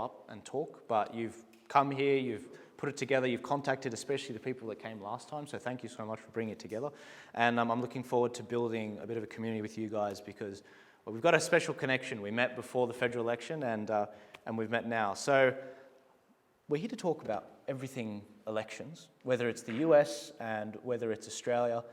up and talk, but you've come here, you've put it together, you've contacted especially the people that came last time, so thank you so much for bringing it together. And I'm looking forward to building a bit of a community with you guys because well, we've got a special connection. We met before the federal election and we've met now. So we're here to talk about everything elections, whether it's the US and whether it's Australia,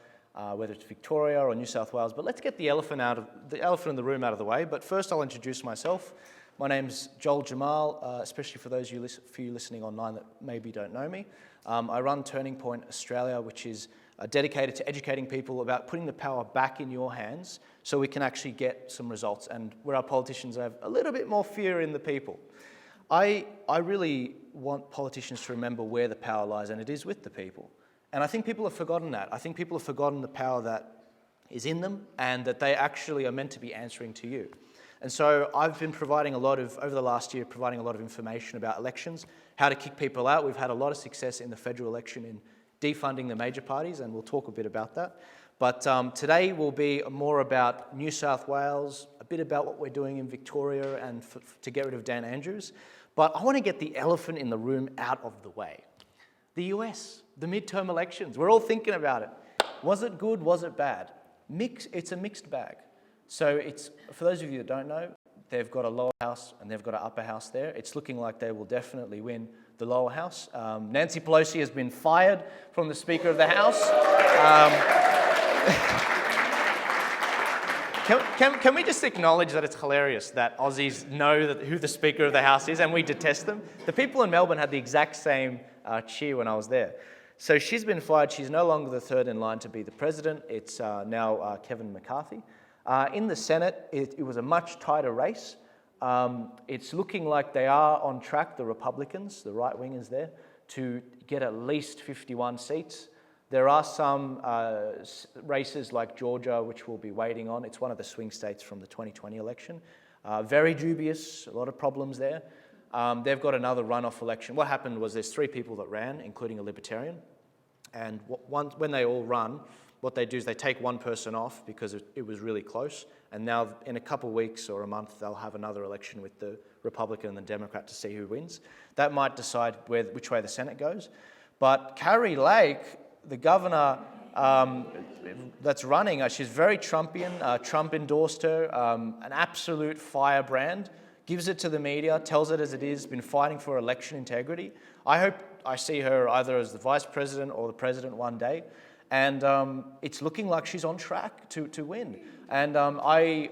whether it's Victoria or New South Wales. But let's get the elephant in the room out of the way. But first I'll introduce myself. My name's Jammal, especially for those of you listening online that maybe don't know me. I run Turning Point Australia, which is dedicated to educating people about putting the power back in your hands so we can actually get some results and where our politicians have a little bit more fear in the people. I really want politicians to remember where the power lies, and it is with the people. And I think people have forgotten that. I think people have forgotten the power that is in them and that they actually are meant to be answering to you. And so I've been over the last year, providing a lot of information about elections, how to kick people out. We've had a lot of success in the federal election in defunding the major parties, and we'll talk a bit about that. But today will be more about New South Wales, a bit about what we're doing in Victoria and to get rid of Dan Andrews. But I want to get the elephant in the room out of the way. The US, the midterm elections, we're all thinking about it. Was it good? Was it bad? It's a mixed bag. So for those of you that don't know, they've got a lower house and they've got an upper house there. It's looking like they will definitely win the lower house. Nancy Pelosi has been fired from the Speaker of the House. Can we just acknowledge that it's hilarious that Aussies know who the Speaker of the House is and we detest them? The people in Melbourne had the exact same cheer when I was there. So she's been fired. She's no longer the third in line to be the president. It's now Kevin McCarthy. In the Senate, it was a much tighter race. It's looking like they are on track, the Republicans, the right-wingers there, to get at least 51 seats. There are some races like Georgia, which we'll be waiting on. It's one of the swing states from the 2020 election. Very dubious, a lot of problems there. They've got another runoff election. What happened was there's 3 people that ran, including a Libertarian. And when they all run, what they do is they take one person off because it was really close. And now in a couple of weeks or a month, they'll have another election with the Republican and the Democrat to see who wins. That might decide which way the Senate goes. But Carrie Lake, the governor that's running, she's very Trumpian. Trump endorsed her, an absolute firebrand, gives it to the media, tells it as it is, been fighting for election integrity. I hope I see her either as the vice president or the president one day. And it's looking like she's on track to win. And I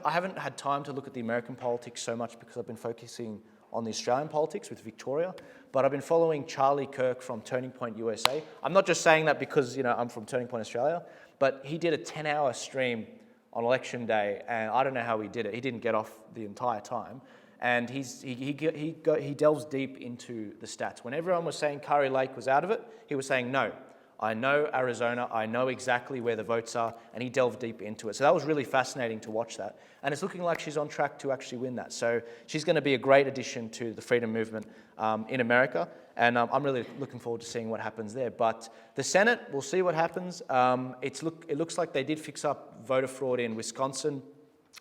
haven't had time to look at the American politics so much because I've been focusing on the Australian politics with Victoria. But I've been following Charlie Kirk from Turning Point USA. I'm not just saying that because I'm from Turning Point Australia, but he did a 10-hour stream on election day, and I don't know how he did it. He didn't get off the entire time. And he delves deep into the stats. When everyone was saying Carrie Lake was out of it, he was saying no. I know Arizona, I know exactly where the votes are, and he delved deep into it. So that was really fascinating to watch that. And it's looking like she's on track to actually win that. So she's going to be a great addition to the freedom movement in America, and I'm really looking forward to seeing what happens there. But the Senate, we'll see what happens. It looks like they did fix up voter fraud in Wisconsin,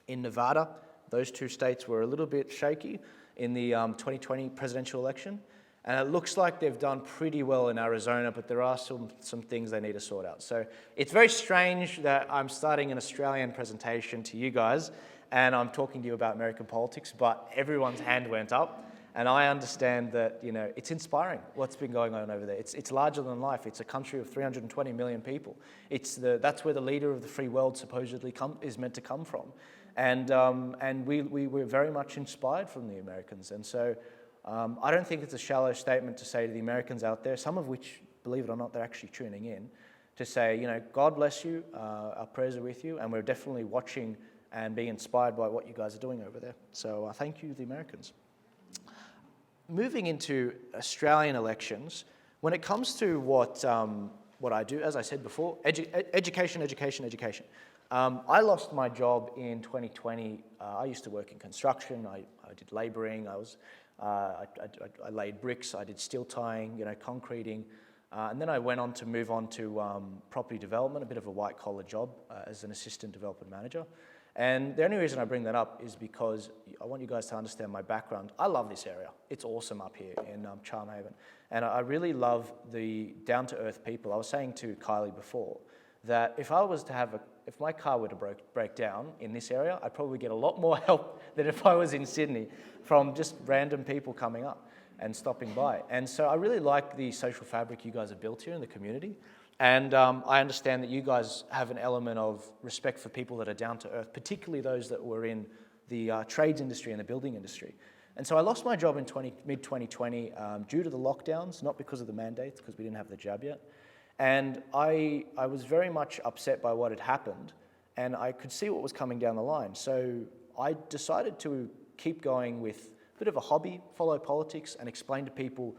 in Nevada. Those 2 states were a little bit shaky in the 2020 presidential election. And it looks like they've done pretty well in Arizona, but there are some things they need to sort out. So it's very strange that I'm starting an Australian presentation to you guys, and I'm talking to you about American politics, but everyone's hand went up. And I understand that, it's inspiring what's been going on over there. It's larger than life. It's a country of 320 million people. That's where the leader of the free world supposedly is meant to come from. And we're very much inspired from the Americans. And so I don't think it's a shallow statement to say to the Americans out there, some of which, believe it or not, they're actually tuning in, to say, God bless you, our prayers are with you, and we're definitely watching and being inspired by what you guys are doing over there. So thank you, the Americans. Moving into Australian elections, when it comes to what I do, as I said before, education. I lost my job in 2020. I used to work in construction. I did labouring. I laid bricks, I did steel tying, concreting, and then I went on to move on to property development, a bit of a white-collar job as an assistant development manager. And the only reason I bring that up is because I want you guys to understand my background. I love this area. It's awesome up here in Charmhaven. And I really love the down-to-earth people. I was saying to Kylie before that if my car were to break down in this area, I'd probably get a lot more help than if I was in Sydney from just random people coming up and stopping by. And so I really like the social fabric you guys have built here in the community. And I understand that you guys have an element of respect for people that are down to earth, particularly those that were in the trades industry and the building industry. And so I lost my job in mid-2020 due to the lockdowns, not because of the mandates, because we didn't have the jab yet. And I was very much upset by what had happened, and I could see what was coming down the line. So I decided to keep going with a bit of a hobby, follow politics, and explain to people,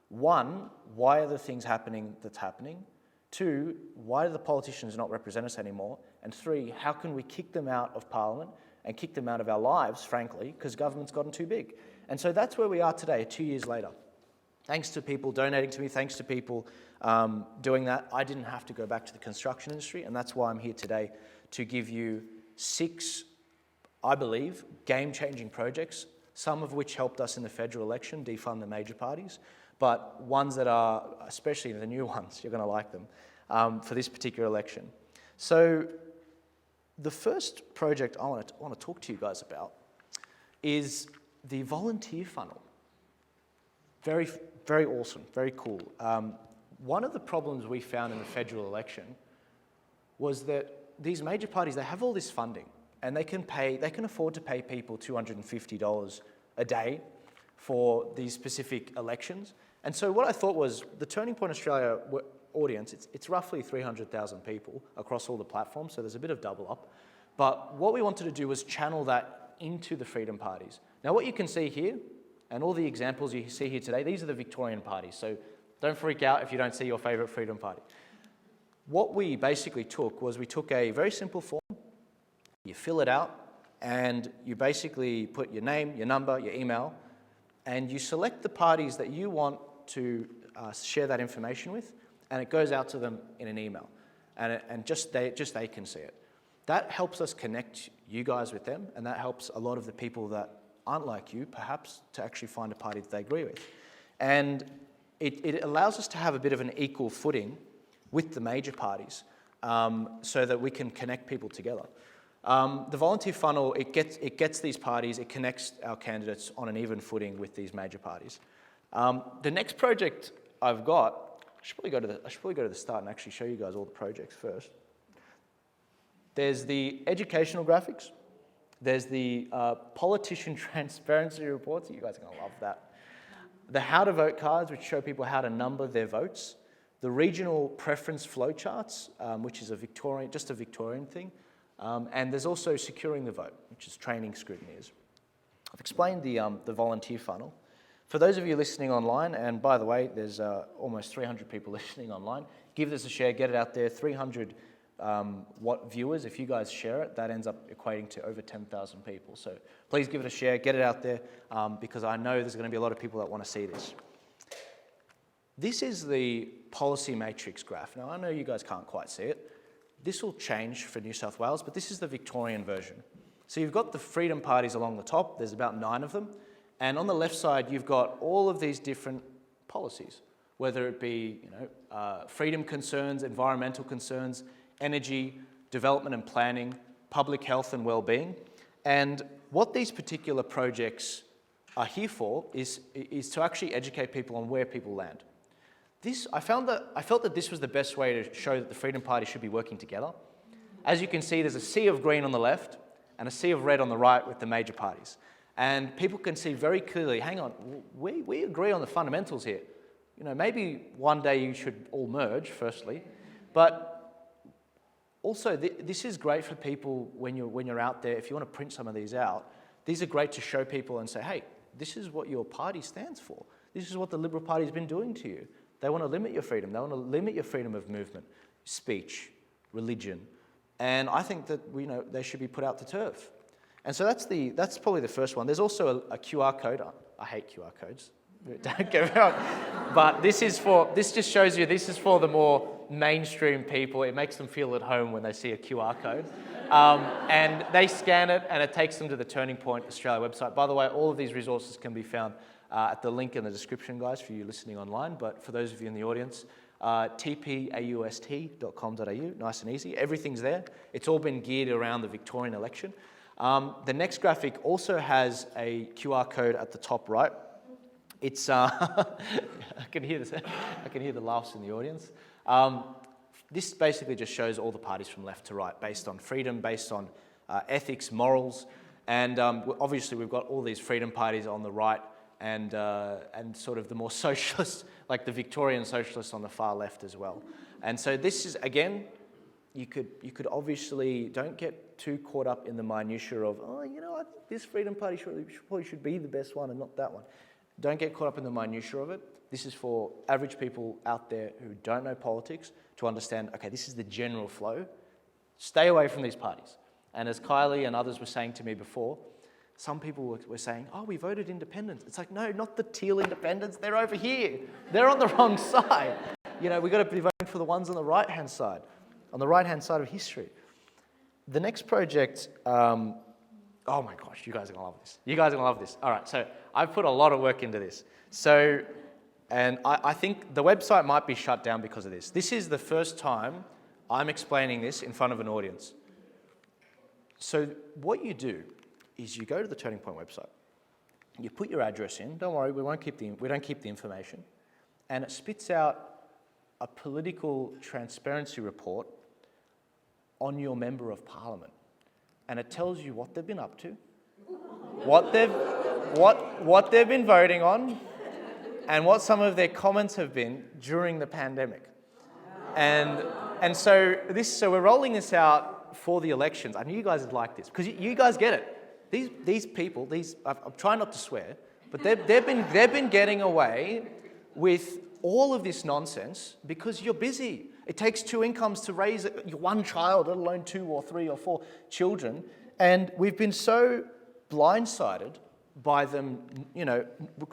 one, why are the things happening that's happening? Two, why do the politicians not represent us anymore? And three, how can we kick them out of Parliament and kick them out of our lives, frankly, because government's gotten too big. And so that's where we are today, 2 years later. Thanks to people donating to me, thanks to people doing that, I didn't have to go back to the construction industry, and that's why I'm here today to give you 6, I believe, game-changing projects, some of which helped us in the federal election, defund the major parties, but ones that are, especially the new ones, you're going to like them, for this particular election. So the first project I want to talk to you guys about is the volunteer funnel. Very, very awesome, very cool. One of the problems we found in the federal election was that these major parties, they have all this funding, and they can afford to pay people $250 a day for these specific elections. And so what I thought was the Turning Point Australia audience, it's roughly 300,000 people across all the platforms, so there's a bit of double up. But what we wanted to do was channel that into the freedom parties. Now what you can see here, and all the examples you see here today, these are the Victorian parties, so don't freak out if you don't see your favourite freedom party. What we basically took was we took a very simple form, you fill it out, and you basically put your name, your number, your email, and you select the parties that you want to share that information with, and it goes out to them in an email, and just they can see it. That helps us connect you guys with them, and that helps a lot of the people that aren't like you, perhaps, to actually find a party that they agree with. And it allows us to have a bit of an equal footing with the major parties, so that we can connect people together. The volunteer funnel, it gets these parties, it connects our candidates on an even footing with these major parties. The next project I've got, I should probably go to the start and actually show you guys all the projects first. There's the educational graphics. There's the politician transparency reports. You guys are going to love that. The how to vote cards, which show people how to number their votes. The regional preference flowcharts, which is just a Victorian thing. And there's also securing the vote, which is training scrutineers. I've explained the volunteer funnel. For those of you listening online, and by the way, there's almost 300 people listening online, give this a share, get it out there. 300 viewers, if you guys share it, that ends up equating to over 10,000 people. So please give it a share, get it out there, because I know there's going to be a lot of people that want to see this. This is the policy matrix graph. Now, I know you guys can't quite see it. This will change for New South Wales, but this is the Victorian version. So you've got the freedom parties along the top. There's about 9 of them. And on the left side, you've got all of these different policies, whether it be freedom concerns, environmental concerns, energy, development and planning, public health and well-being. And what these particular projects are here for is to actually educate people on where people land. I felt that this was the best way to show that the Freedom Party should be working together. As you can see, there's a sea of green on the left and a sea of red on the right with the major parties. And people can see very clearly, hang on, we agree on the fundamentals here. Maybe one day you should all merge, firstly. But also, this is great for people when you're out there. If you want to print some of these out, these are great to show people and say, hey, this is what your party stands for. This is what the Liberal Party has been doing to you. They want to limit your freedom. They want to limit your freedom of movement, speech, religion. And I think that they should be put out to turf. And so that's probably the first one. There's also a QR code. I hate QR codes. Don't get me wrong. But this just shows you this is for the more mainstream people. It makes them feel at home when they see a QR code. And they scan it and it takes them to the Turning Point Australia website. By the way, all of these resources can be found at the link in the description, guys, for you listening online. But for those of you in the audience, tpaust.com.au, nice and easy. Everything's there. It's all been geared around the Victorian election. The next graphic also has a QR code at the top right. It's I can hear this. I can hear the laughs in the audience. This basically just shows all the parties from left to right, based on freedom, based on ethics, morals, and obviously we've got all these freedom parties on the right, and sort of the more socialist, like the Victorian socialists on the far left as well. And so this is, again, you could obviously, don't get too caught up in the minutiae of, oh, you know, I think this freedom party probably should be the best one and not that one. Don't get caught up in the minutiae of it. This is for average people out there who don't know politics to understand, okay, this is the general flow. Stay away from these parties. And as Kylie and others were saying to me before, some people were saying, oh, we voted independents. It's like, no, not the teal independents. They're over here. They're on the wrong side. You know, we've got to be voting for the ones on the right-hand side of history. The next project, oh my gosh, you guys are going to love this. You guys are going to love this. All right, so I've put a lot of work into this. So, and I think the website might be shut down because of this. This is the first time I'm explaining this in front of an audience. So what you do is you go to the Turning Point website, you put your address in, don't worry, we don't keep the information, and it spits out a political transparency report on your Member of Parliament. And it tells you what they've been up to, what they've been voting on, and what some of their comments have been during the pandemic. And so we're rolling this out for the elections. I knew you guys would like this, because you guys get it. These people, I'm trying not to swear, but they've been getting away with all of this nonsense because you're busy. It takes 2 incomes to raise one child, let alone 2 or 3 or 4 children. And we've been so blindsided by them, you know,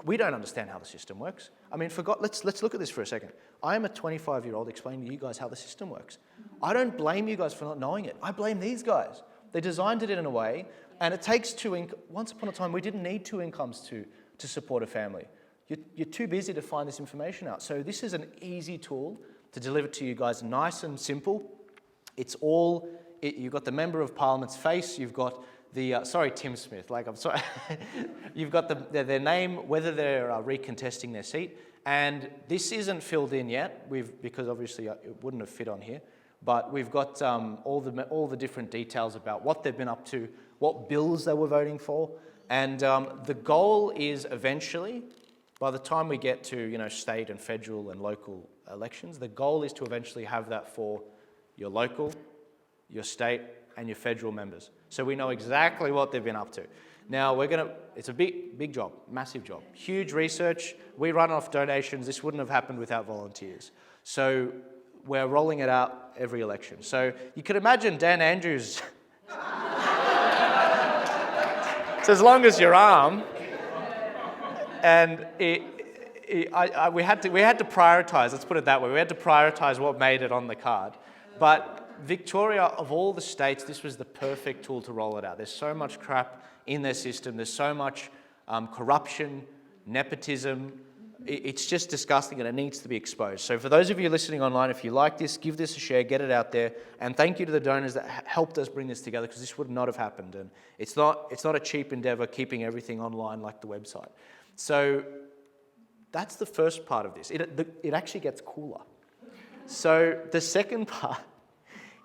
we don't understand how the system works. I mean, let's look at this for a second. I am a 25-year-old explaining to you guys how the system works. I don't blame you guys for not knowing it. I blame these guys. They designed it in a way, and it takes 2 incomes. Once upon a time, we didn't need 2 incomes to support a family. You're too busy to find this information out. So this is an easy tool to deliver to you guys, nice and simple. It's all, you've got the Member of Parliament's face, you've got the, sorry, Tim Smith, like, I'm sorry. You've got their name, whether they're recontesting their seat, and this isn't filled in yet, because obviously it wouldn't have fit on here, but we've got all the different details about what they've been up to, what bills they were voting for, and the goal is eventually, by the time we get to, you know, state and federal and local elections, the goal is to eventually have that for your local, your state, and your federal members. So we know exactly what they've been up to. Now it's a big job, massive job, huge research. We run off donations. This wouldn't have happened without volunteers. So we're rolling it out every election. So you could imagine Dan Andrews, it's as long as your arm, and we had to prioritize, let's put it that way. We had to prioritize what made it on the card. But Victoria, of all the states, this was the perfect tool to roll it out. There's so much crap in their system. There's so much corruption, nepotism. It's just disgusting, and it needs to be exposed. So for those of you listening online, if you like this, give this a share, get it out there. And thank you to the donors that helped us bring this together, because this would not have happened. And it's not a cheap endeavor keeping everything online like the website. So that's the first part of this. It actually gets cooler. So the second part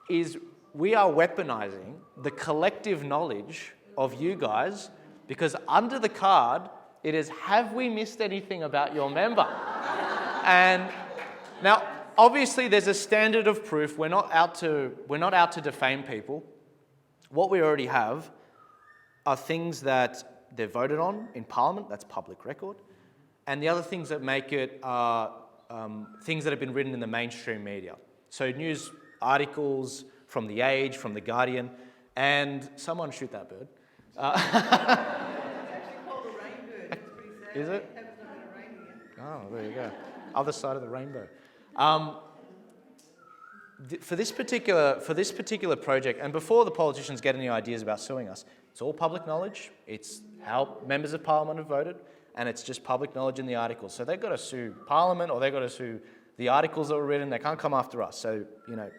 is we are weaponizing the collective knowledge of you guys, because under the card, it is, have we missed anything about your member? And now, obviously, there's a standard of proof. We're not out to defame people. What we already have are things that they've voted on in Parliament, that's public record, and the other things that make it are things that have been written in the mainstream media. So news articles from The Age, from The Guardian, and someone shoot that bird. It's actually called a rainbird. It's pretty sad. Is it? It happens to have been a rain here. Oh, there you go. Other side of the rainbow. For this particular project, and before the politicians get any ideas about suing us, it's all public knowledge. It's how members of Parliament have voted, and it's just public knowledge in the articles. So they've got to sue Parliament, or they've got to sue the articles that were written. They can't come after us. So,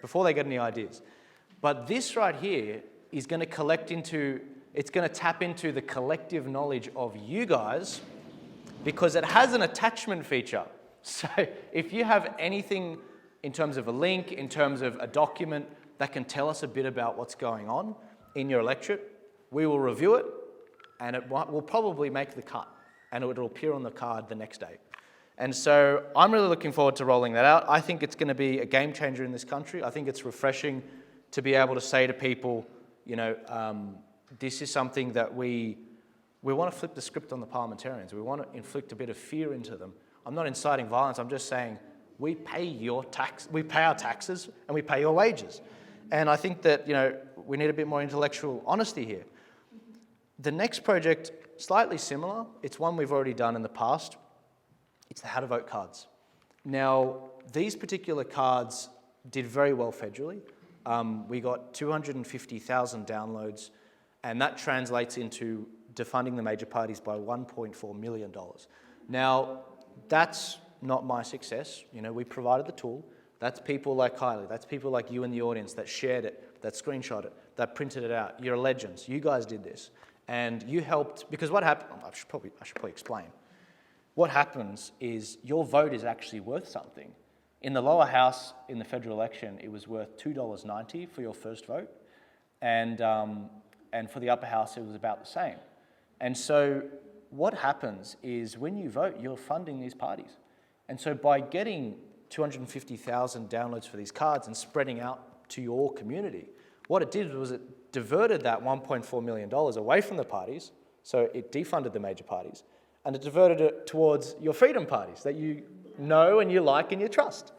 before they get any ideas. But this right here is going to it's going to tap into the collective knowledge of you guys, because it has an attachment feature. So if you have anything in terms of a link, in terms of a document that can tell us a bit about what's going on in your electorate, we will review it, and it will probably make the cut, and it will appear on the card the next day. And so I'm really looking forward to rolling that out. I think it's going to be a game changer in this country. I think it's refreshing to be able to say to people, this is something that we want to flip the script on the parliamentarians. We want to inflict a bit of fear into them. I'm not inciting violence. I'm just saying we pay our taxes, and we pay your wages. And I think that we need a bit more intellectual honesty here. The next project, slightly similar. It's one we've already done in the past. It's the how to vote cards. Now, these particular cards did very well federally. We got 250,000 downloads, and that translates into defunding the major parties by $1.4 million. Now, that's not my success. We provided the tool. That's people like Kylie. That's people like you in the audience that shared it, that screenshot it, that printed it out. You're legends. You guys did this. And you helped, because what happened, I should probably explain. What happens is your vote is actually worth something. In the lower house, in the federal election, it was worth $2.90 for your first vote. And for the upper house, it was about the same. And so what happens is when you vote, you're funding these parties. And so by getting 250,000 downloads for these cards and spreading out to your community, what it did was it diverted that $1.4 million away from the parties, so it defunded the major parties, and it diverted it towards your freedom parties that you know and you like and you trust.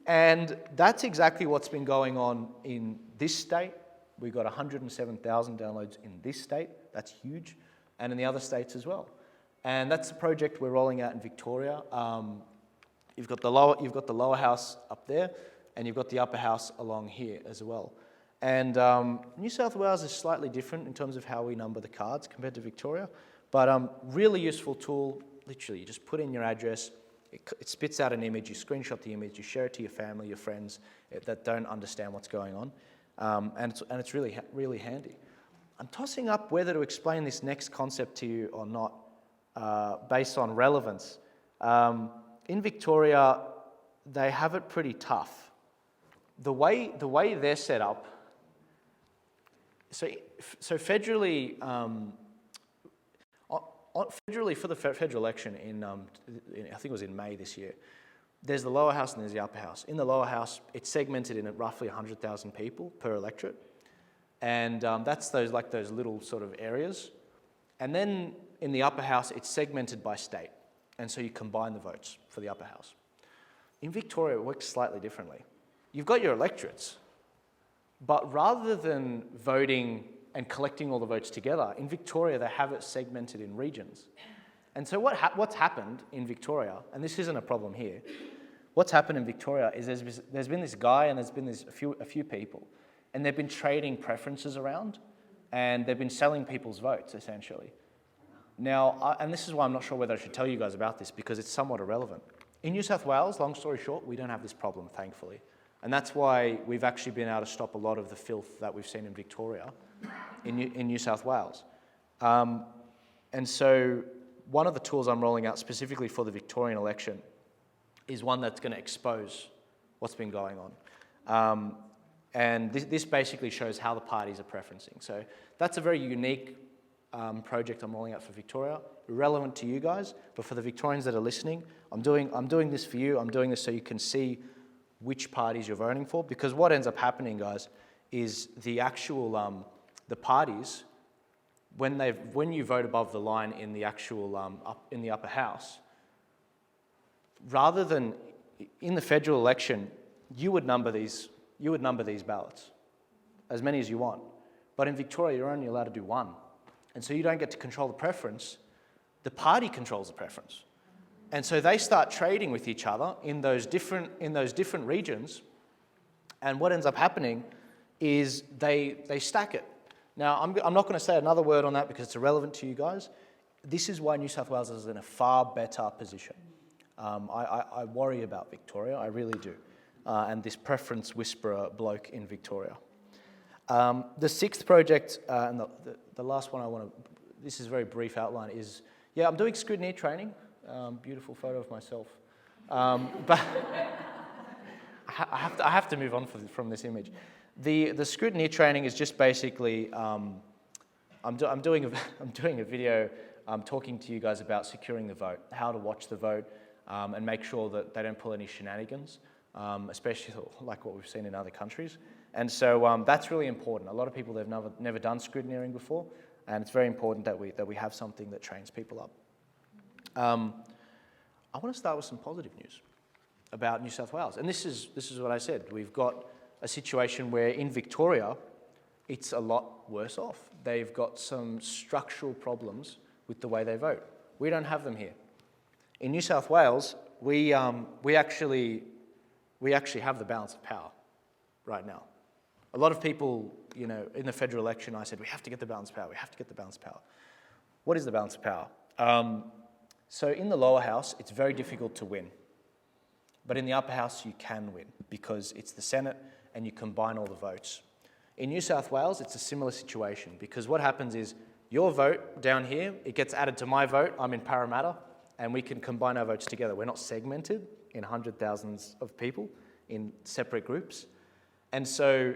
And that's exactly what's been going on in this state. We got 107,000 downloads in this state. That's huge. And in the other states as well. And that's a project we're rolling out in Victoria. You've got the lower house up there, and you've got the upper house along here as well. And New South Wales is slightly different in terms of how we number the cards compared to Victoria. But really useful tool. Literally, you just put in your address. It spits out an image. You screenshot the image. You share it to your family, your friends that don't understand what's going on. And it's really, really handy. I'm tossing up whether to explain this next concept to you or not, based on relevance. In Victoria, they have it pretty tough. The way they're set up. So federally, federally for the federal election in I think it was in May this year. There's the lower house and there's the upper house. In the lower house, it's segmented in at roughly 100,000 people per electorate. And that's those little sort of areas. And then in the upper house, it's segmented by state. And so you combine the votes for the upper house. In Victoria, it works slightly differently. You've got your electorates, but rather than voting and collecting all the votes together, in Victoria, they have it segmented in regions. And so what's happened in Victoria, and this isn't a problem here, what's happened in Victoria is there's been this guy and there's been a few people, and they've been trading preferences around, and they've been selling people's votes, essentially. Now, and this is why I'm not sure whether I should tell you guys about this, because it's somewhat irrelevant. In New South Wales, long story short, we don't have this problem, thankfully. And that's why we've actually been able to stop a lot of the filth that we've seen in Victoria in New South Wales. And so one of the tools I'm rolling out specifically for the Victorian election is one that's going to expose what's been going on. And this basically shows how the parties are preferencing. So that's a very unique project I'm rolling out for Victoria, relevant to you guys, but for the Victorians that are listening, I'm doing this for you. I'm doing this so you can see which parties you're voting for, because what ends up happening, guys, is the actual the parties, when you vote above the line in the actual in the upper house, rather than in the federal election, you would number these ballots, as many as you want, but in Victoria you're only allowed to do one, and so you don't get to control the preference. The party controls the preference. And so they start trading with each other in those different regions, And what ends up happening is they stack it. Now, I'm not going to say another word on that because it's irrelevant to you guys. This is why New South Wales is in a far better position. I worry about Victoria, I really do. And this preference whisperer bloke in Victoria. The sixth project, and the last one I want to, this is a very brief outline, is, yeah, I'm doing scrutineer training. Beautiful photo of myself. But I have to move on from this image. The scrutineer training is just basically, I'm doing a video talking to you guys about securing the vote, how to watch the vote, and make sure that they don't pull any shenanigans, especially like what we've seen in other countries. And so that's really important. A lot of people, they've never done scrutineering before, and it's very important that we have something that trains people up. I want to start with some positive news about New South Wales. And this is what I said. We've got a situation where in Victoria, it's a lot worse off. They've got some structural problems with the way they vote. We don't have them here. In New South Wales, we actually have the balance of power right now. A lot of people, in the federal election, I said, we have to get the balance of power, we have to get the balance of power. What is the balance of power? So in the lower house, it's very difficult to win. But in the upper house, you can win because it's the Senate and you combine all the votes. In New South Wales, it's a similar situation because what happens is your vote down here, it gets added to my vote, I'm in Parramatta, and we can combine our votes together. We're not segmented in hundred thousands of people in separate groups. And so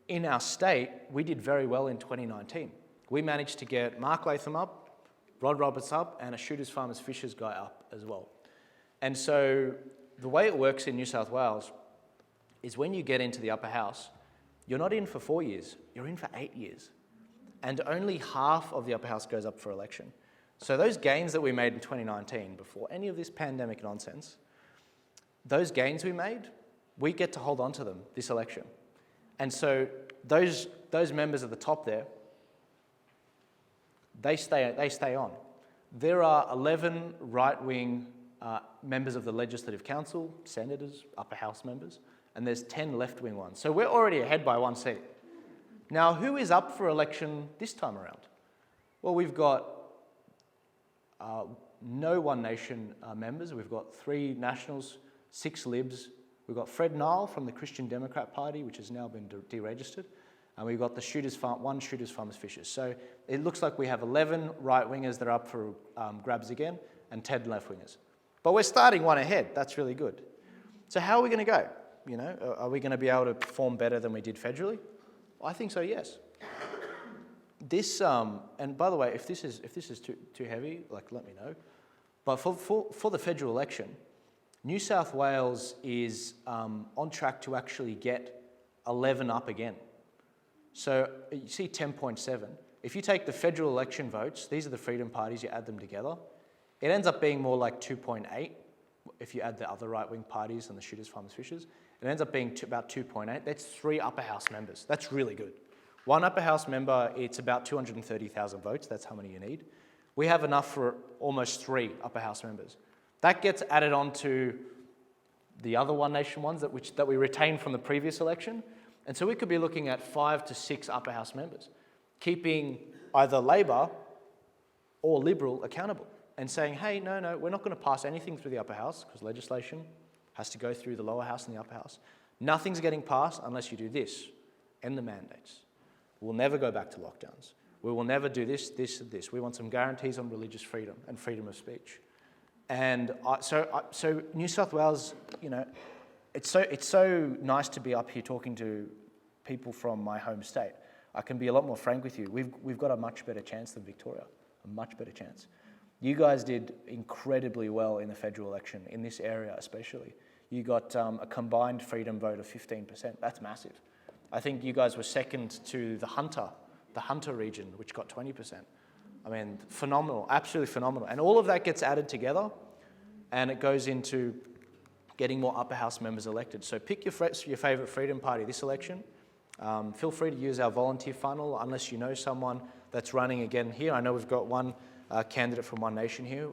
in our state, we did very well in 2019. We managed to get Mark Latham up, Rod Roberts up, and a Shooters Farmers Fishers guy up as well. And so the way it works in New South Wales is when you get into the upper house, you're not in for 4 years, you're in for 8 years. And only half of the upper house goes up for election. So those gains that we made in 2019, before any of this pandemic nonsense, those gains we made, we get to hold on to them this election. And so those members at the top there, they stay on. There are 11 right-wing members of the Legislative Council, senators, upper house members, and there's 10 left-wing ones. So we're already ahead by 1 seat. Now, who is up for election this time around? Well, we've got no One Nation members. We've got 3 Nationals, 6 Libs. We've got Fred Nile from the Christian Democrat Party, which has now been deregistered. And we've got the one Shooters Farmers Fishers. So it looks like we have 11 right-wingers that are up for grabs again and 10 left-wingers. But we're starting one ahead. That's really good. So how are we going to go? Are we going to be able to perform better than we did federally? I think so, yes. This, and by the way, if this is too heavy, let me know. But for the federal election, New South Wales is on track to actually get 11 up again. So you see 10.7. If you take the federal election votes, these are the Freedom parties, you add them together, it ends up being more like 2.8 if you add the other right-wing parties and the Shooters, Farmers, Fishers. It ends up being about 2.8. That's 3 upper house members. That's really good. 1 upper house member, it's about 230,000 votes. That's how many you need. We have enough for almost 3 upper house members. That gets added on to the other One Nation ones that we retained from the previous election. And so we could be looking at 5 to 6 upper house members, keeping either Labor or Liberal accountable and saying, hey, no, we're not going to pass anything through the upper house because legislation has to go through the lower house and the upper house. Nothing's getting passed unless you do this, end the mandates. We'll never go back to lockdowns. We will never do this, this, and this. We want some guarantees on religious freedom and freedom of speech. And so New South Wales, it's so nice to be up here talking to people from my home state. I can be a lot more frank with you. We've got a much better chance than Victoria, a much better chance. You guys did incredibly well in the federal election, in this area especially. You got a combined freedom vote of 15%. That's massive. I think you guys were second to the Hunter region, which got 20%. I mean, phenomenal, absolutely phenomenal. And all of that gets added together and it goes into getting more upper house members elected. So pick your favourite Freedom Party this election. Feel free to use our volunteer funnel unless you know someone that's running again here. I know we've got one candidate from One Nation here.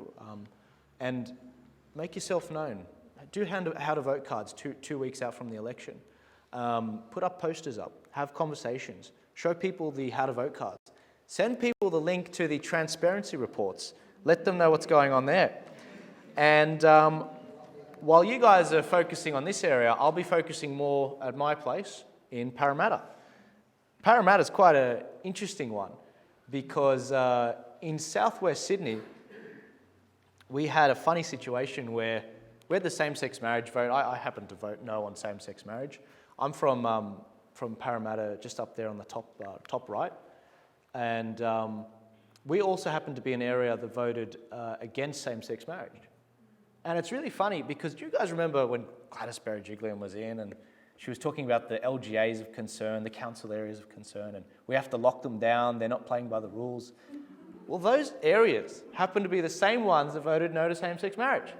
And make yourself known. Do how to vote cards 2 weeks out from the election. Put up posters up, have conversations, show people the how to vote cards, send people the link to the transparency reports, let them know what's going on there. And while you guys are focusing on this area, I'll be focusing more at my place in Parramatta. Parramatta's quite an interesting one because in southwest Sydney, we had a funny situation where we had the same-sex marriage vote. I happen to vote no on same-sex marriage. I'm from Parramatta, just up there on the top right. And we also happen to be an area that voted against same-sex marriage. And it's really funny because do you guys remember when Gladys Berejiklian was in and she was talking about the LGAs of concern, the council areas of concern, and we have to lock them down, they're not playing by the rules. Well, those areas happen to be the same ones that voted no to same-sex marriage.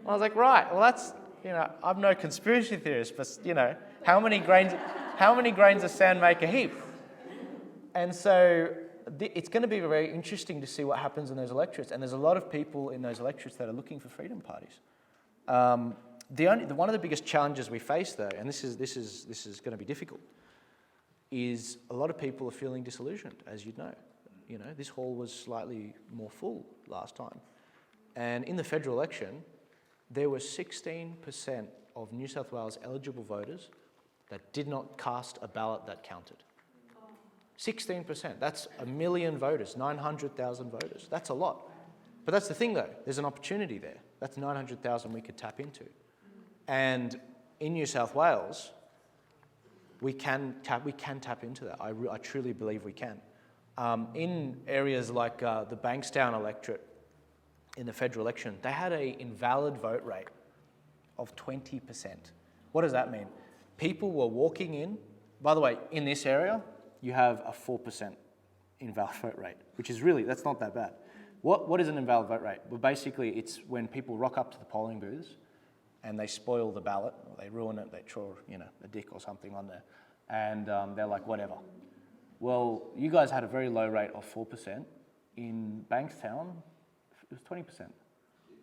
I was like, right, well that's, I'm no conspiracy theorist, but how many grains of sand make a heap? And so it's going to be very interesting to see what happens in those electorates. And there's a lot of people in those electorates that are looking for freedom parties. One of the biggest challenges we face, though, and this is going to be difficult, is a lot of people are feeling disillusioned, as you'd know. This hall was slightly more full last time. And in the federal election, there were 16% of New South Wales eligible voters that did not cast a ballot that counted. 16%, that's 1 million voters, 900,000 voters. That's a lot. But that's the thing though, there's an opportunity there. That's 900,000 we could tap into. And in New South Wales, we can tap into that. I truly believe we can. In areas like the Bankstown electorate in the federal election, they had an invalid vote rate of 20%. What does that mean? People were walking in, by the way, in this area, you have a 4% invalid vote rate, which is really, that's not that bad. What is an invalid vote rate? Well, basically, it's when people rock up to the polling booths and they spoil the ballot, or they ruin it, they throw, a dick or something on there, and they're like, whatever. Well, you guys had a very low rate of 4%. In Bankstown, it was 20%.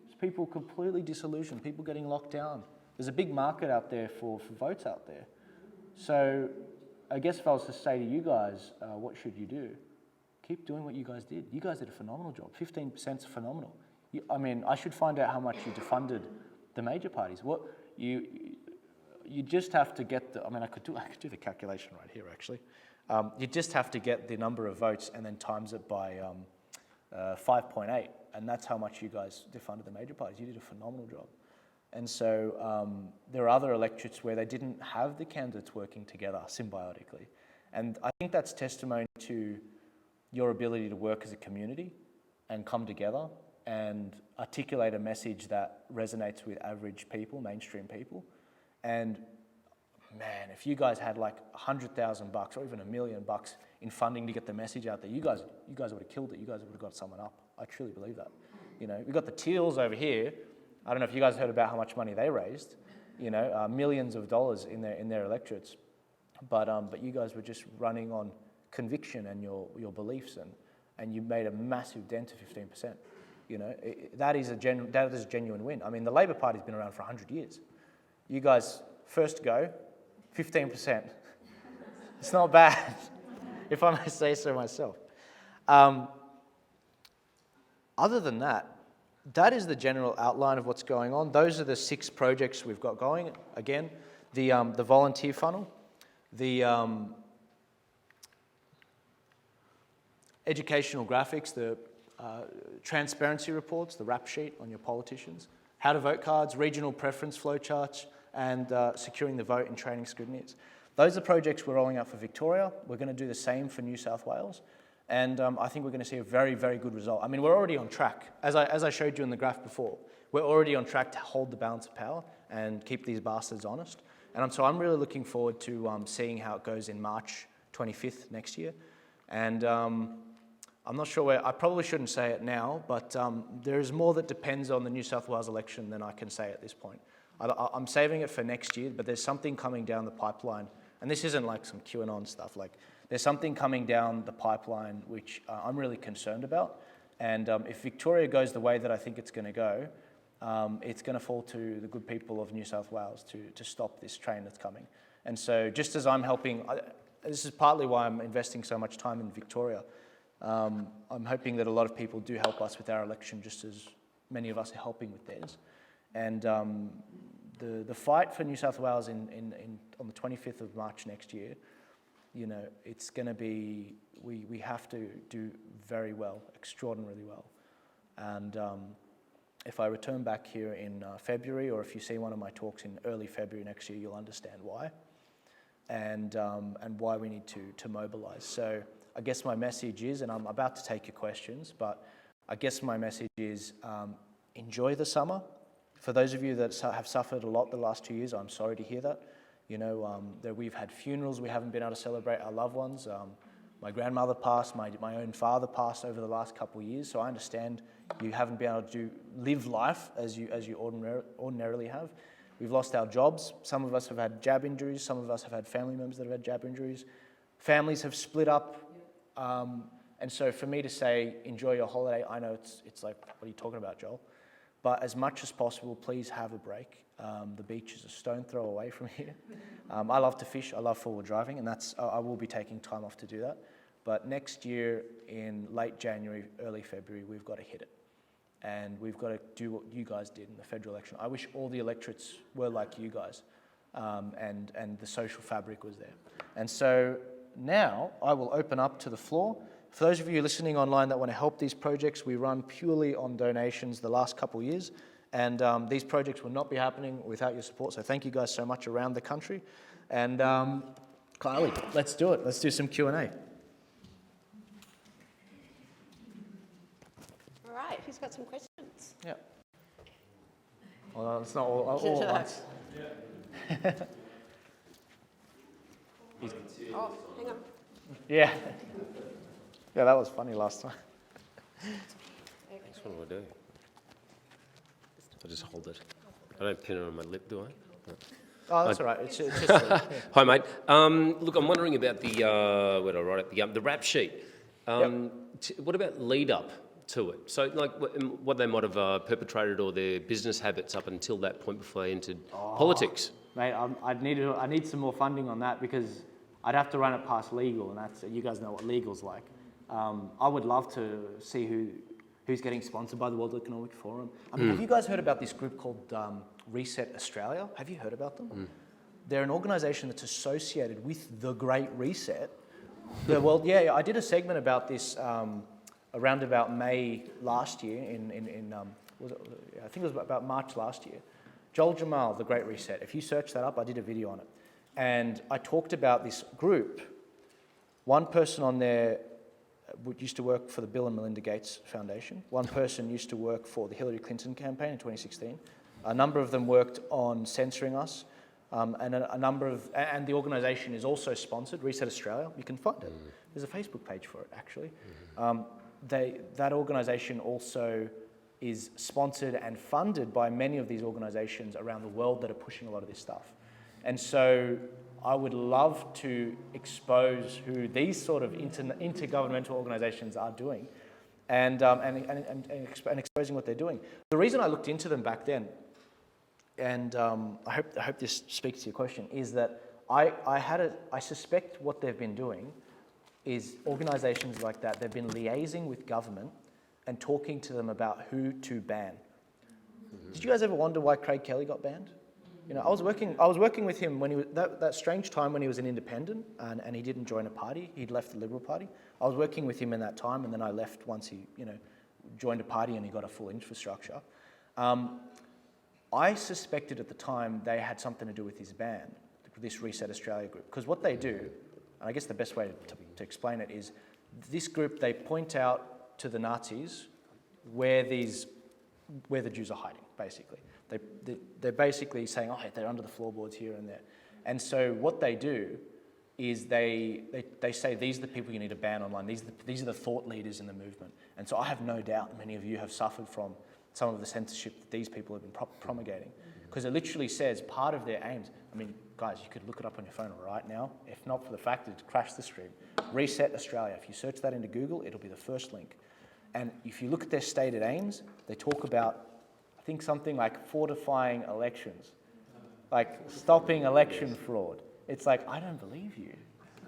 It's people completely disillusioned, people getting locked down. There's a big market out there for votes out there. So I guess if I was to say to you guys, what should you do? Keep doing what you guys did. You guys did a phenomenal job. 15% is phenomenal. I should find out how much you defunded the major parties. You just have to get I could do the calculation right here actually. You just have to get the number of votes and then times it by 5.8, and that's how much you guys defunded the major parties. You did a phenomenal job. And so there are other electorates where they didn't have the candidates working together symbiotically. And I think that's testimony to your ability to work as a community and come together and articulate a message that resonates with average people, mainstream people. And man, if you guys had like $100,000 or even $1 million in funding to get the message out there, you guys would have killed it. You guys would have got someone up. I truly believe that. We've got the Teals over here. I don't know if you guys heard about how much money they raised, millions of dollars in their electorates. But you guys were just running on conviction and your beliefs, and you made a massive dent to 15%. That is a genuine win. The Labor Party's been around for 100 years. You guys, first go, 15%. It's not bad, if I may say so myself. Other than that, that is the general outline of what's going on. Those are the 6 projects we've got going. Again, the volunteer funnel, the educational graphics, the transparency reports, the rap sheet on your politicians, how to vote cards, regional preference flowcharts, and securing the vote and training scrutineers. Those are projects we're rolling out for Victoria. We're going to do the same for New South Wales. And I think we're going to see a very, very good result. We're already on track. As I showed you in the graph before, we're already on track to hold the balance of power and keep these bastards honest. And so I'm really looking forward to seeing how it goes in March 25th next year. And I'm not sure where, I probably shouldn't say it now, but there is more that depends on the New South Wales election than I can say at this point. I'm saving it for next year, but there's something coming down the pipeline. And this isn't like some QAnon stuff. There's something coming down the pipeline which I'm really concerned about. And if Victoria goes the way that I think it's going to go, it's going to fall to the good people of New South Wales to stop this train that's coming. And so just as I'm helping, this is partly why I'm investing so much time in Victoria. I'm hoping that a lot of people do help us with our election just as many of us are helping with theirs. And the fight for New South Wales on the 25th of March next year, you know, it's going to be, we have to do very well, extraordinarily well. And if I return back here in February, or if you see one of my talks in early February next year, you'll understand why, and why we need to mobilise. So I guess my message is, and I'm about to take your questions, but I guess my message is enjoy the summer. For those of you that have suffered a lot the last 2 years, I'm sorry to hear that. You know, that we've had funerals, we haven't been able to celebrate our loved ones. My grandmother passed, my own father passed over the last couple of years, so I understand you haven't been able to live life as you ordinarily have. We've lost our jobs. Some of us have had jab injuries. Some of us have had family members that have had jab injuries. Families have split up. And so for me to say, enjoy your holiday, I know it's like, what are you talking about, Joel? But as much as possible, please have a break. The beach is a stone throw away from here. I love to fish. I love forward driving, and I will be taking time off to do that. But next year, in late January, early February, we've got to hit it. And we've got to do what you guys did in the federal election. I wish all the electorates were like you guys, and the social fabric was there. And so now I will open up to the floor. For those of you listening online that want to help these projects, we run purely on donations the last couple of years. And these projects will not be happening without your support. So thank you guys so much around the country. And Kylie, let's do it. Let's do some Q&A. All right, who's got some questions? Yeah. Well, it's not all at once. Oh, hang on. Yeah. Yeah, that was funny last time. That's what I do. I just hold it. I don't pin it on my lip, do I? No. Oh, that's all right. It's just yeah. Hi, mate. Look, I'm wondering about the where did I write it? The rap sheet. What about lead up to it? So, like, what they might have perpetrated or their business habits up until that point before they entered politics. Mate, I need some more funding on that because I'd have to run it past legal, and that's, you guys know what legal's like. I would love to see who's getting sponsored by the World Economic Forum. I mean, have you guys heard about this group called Reset Australia? Have you heard about them? They're an organisation that's associated with the Great Reset. Well, yeah, I did a segment about this around about May last year. I think it was about March last year. Joel Jammal, the Great Reset. If you search that up, I did a video on it, and I talked about this group. One person on there used to work for the Bill and Melinda Gates Foundation. One person used to work for the Hillary Clinton campaign in 2016. A number of them worked on censoring us, and and the organisation is also sponsored, Reset Australia. You can find it. There's a Facebook page for it, actually. That organisation also is sponsored and funded by many of these organisations around the world that are pushing a lot of this stuff. And so I would love to expose who these sort of intergovernmental organisations are doing, and exposing what they're doing. The reason I looked into them back then, and I hope this speaks to your question, is that I suspect what they've been doing is organisations like that. They've been liaising with government and talking to them about who to ban. Did you guys ever wonder why Craig Kelly got banned? You know, I was working with him when he was that strange time when he was an independent and he didn't join a party. He'd left the Liberal Party. I was working with him in that time, and then I left once he, joined a party and he got a full infrastructure. I suspected at the time they had something to do with his ban, this Reset Australia group, because what they do, and I guess the best way to explain it is, this group, they point out to the Nazis where the Jews are hiding, basically. They're basically saying, oh, they're under the floorboards here and there. And so what they do is they say, these are the people you need to ban online. These are the thought leaders in the movement. And so I have no doubt many of you have suffered from some of the censorship that these people have been promulgating. Because it literally says part of their aims, I mean, guys, you could look it up on your phone right now, if not for the fact that it crashed the stream. Reset Australia. If you search that into Google, it'll be the first link. And if you look at their stated aims, they talk about, I think, something like fortifying elections, like stopping election fraud. It's like, I don't believe you.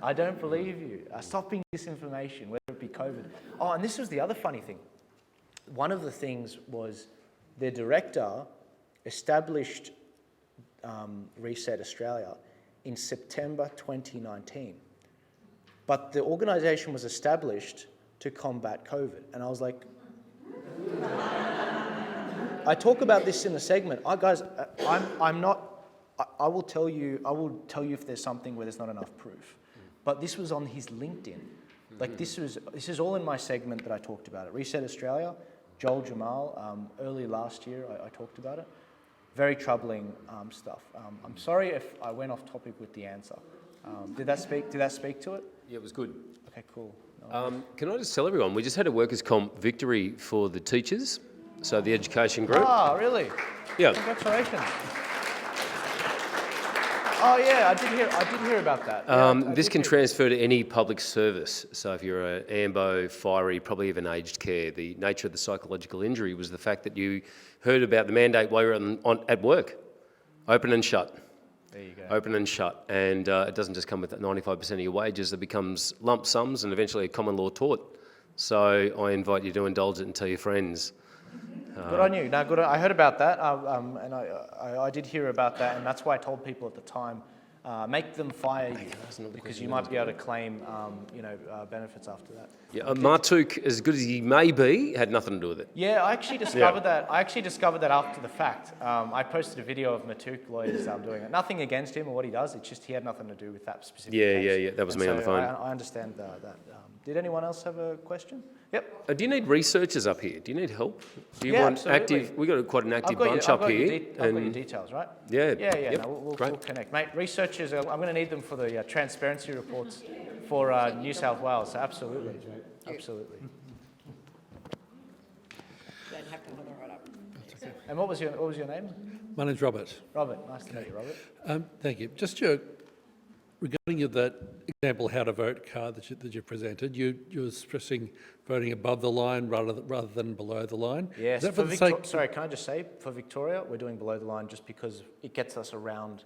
I don't believe you. Stop being disinformation, whether it be COVID. Oh, and this was the other funny thing. One of the things was their director established Reset Australia in September 2019. But the organisation was established to combat COVID. And I was like, I talk about this in the segment. Guys, I'm not, I will tell you if there's something where there's not enough proof. But this was on his LinkedIn. Like this is all in my segment that I talked about it. Reset Australia, Joel Jammal, early last year I talked about it. Very troubling stuff. I'm sorry if I went off topic with the answer. Did that speak to it? Yeah, it was good. Okay, cool. No. Can I just tell everyone, we just had a workers' comp victory for the teachers, so the education group. Ah, really? Yeah. Congratulations. Oh yeah, I did hear about that. Yeah, This can transfer to any public service. So if you're an AMBO, fiery, probably even aged care, the nature of the psychological injury was the fact that you heard about the mandate while you were at work. Open and shut. There you go. Open and shut. And it doesn't just come with 95% of your wages, it becomes lump sums and eventually a common law tort. So I invite you to indulge it and tell your friends. Good on you. No, good. I heard about that, and I did hear about that, and that's why I told people at the time, make them fire you because you might be able to claim, benefits after that. Yeah, Martuk, as good as he may be, had nothing to do with it. Yeah, I actually discovered that. I actually discovered that after the fact. I posted a video of Matuk lawyers doing it. Nothing against him or what he does. It's just he had nothing to do with that specific case. Yeah. That was And me on the phone. I understand that. Did anyone else have a question? Yep. Do you need researchers up here? Do you need help? Do you Yeah, want absolutely. active? We've got quite an active I've got bunch your, up I've got here. your I've got your details, right? Yeah. Yeah. Yep. No, we'll Great. connect, mate. Researchers, I'm going to need them for the transparency reports for New South Wales. So absolutely. They'd have to hold it right up. And what was your name? My name's Robert. Robert. Nice to meet you, Robert. Thank you. Just regarding that example how to vote card that you presented, you're stressing voting above the line rather than below the line. Yes. Is that for the sake? Sorry, can I just say, for Victoria, we're doing below the line just because it gets us around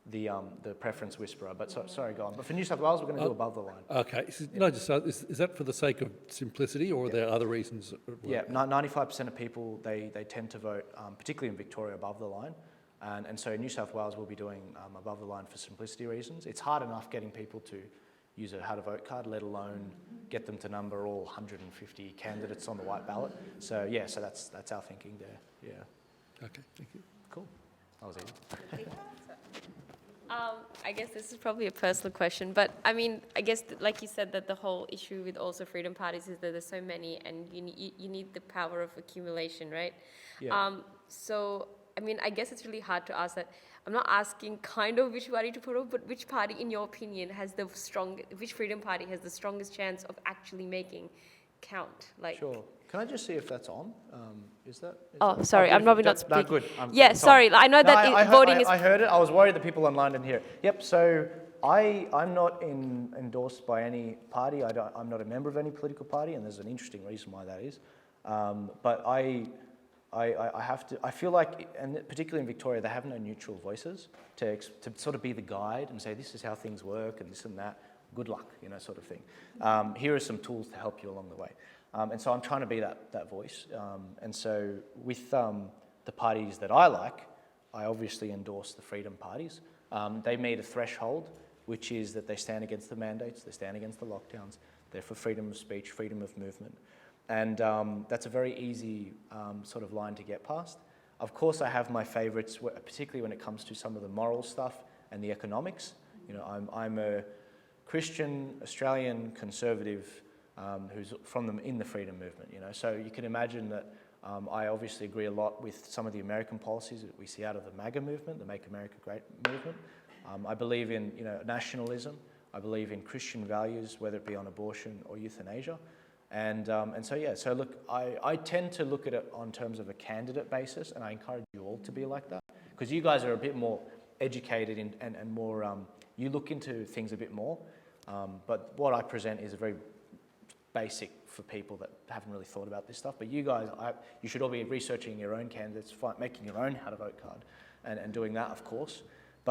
the preference whisperer. But sorry, go on. But for New South Wales, we're going to do above the line. Okay. Is that for the sake of simplicity, or are there other reasons? Yeah, 95% of people, they tend to vote, particularly in Victoria, above the line. And so in New South Wales, we'll be doing above the line for simplicity reasons. It's hard enough getting people to use a how to vote card, let alone get them to number all 150 candidates on the white ballot. So yeah, so that's our thinking there. Yeah. Okay. Thank you. Cool. That was easy. I guess this is probably a personal question, but I mean, I guess like you said, that the whole issue with also freedom parties is that there's so many, and you need the power of accumulation, right? Yeah. So I mean, I guess it's really hard to ask that. I'm not asking kind of which party to put up, but which party, in your opinion, which freedom party has the strongest chance of actually making count? Like. Sure. Can I just see if that's on? Is that? Sorry, I'm probably not No, speaking. good. Yeah, sorry. I know that voting is. I heard it. I was worried that people online didn't hear it. Yep. So I'm not endorsed by any party. I'm not a member of any political party, and there's an interesting reason why that is. But I have to. I feel like, and particularly in Victoria, they have no neutral voices to sort of be the guide and say this is how things work and this and that. Good luck, sort of thing. Here are some tools to help you along the way. And so I'm trying to be that voice. And so with the parties that I like, I obviously endorse the freedom parties. They made a threshold, which is that they stand against the mandates, they stand against the lockdowns, they're for freedom of speech, freedom of movement. And that's a very easy sort of line to get past. Of course, I have my favourites, particularly when it comes to some of the moral stuff and the economics. I'm a Christian, Australian conservative who's in the freedom movement, So you can imagine that I obviously agree a lot with some of the American policies that we see out of the MAGA movement, the Make America Great movement. I believe in, nationalism. I believe in Christian values, whether it be on abortion or euthanasia. And so look, I tend to look at it on terms of a candidate basis, and I encourage you all to be like that, because you guys are a bit more educated and more, you look into things a bit more. But what I present is a very basic for people that haven't really thought about this stuff. But you guys, you should all be researching your own candidates, making your own how to vote card, and doing that, of course.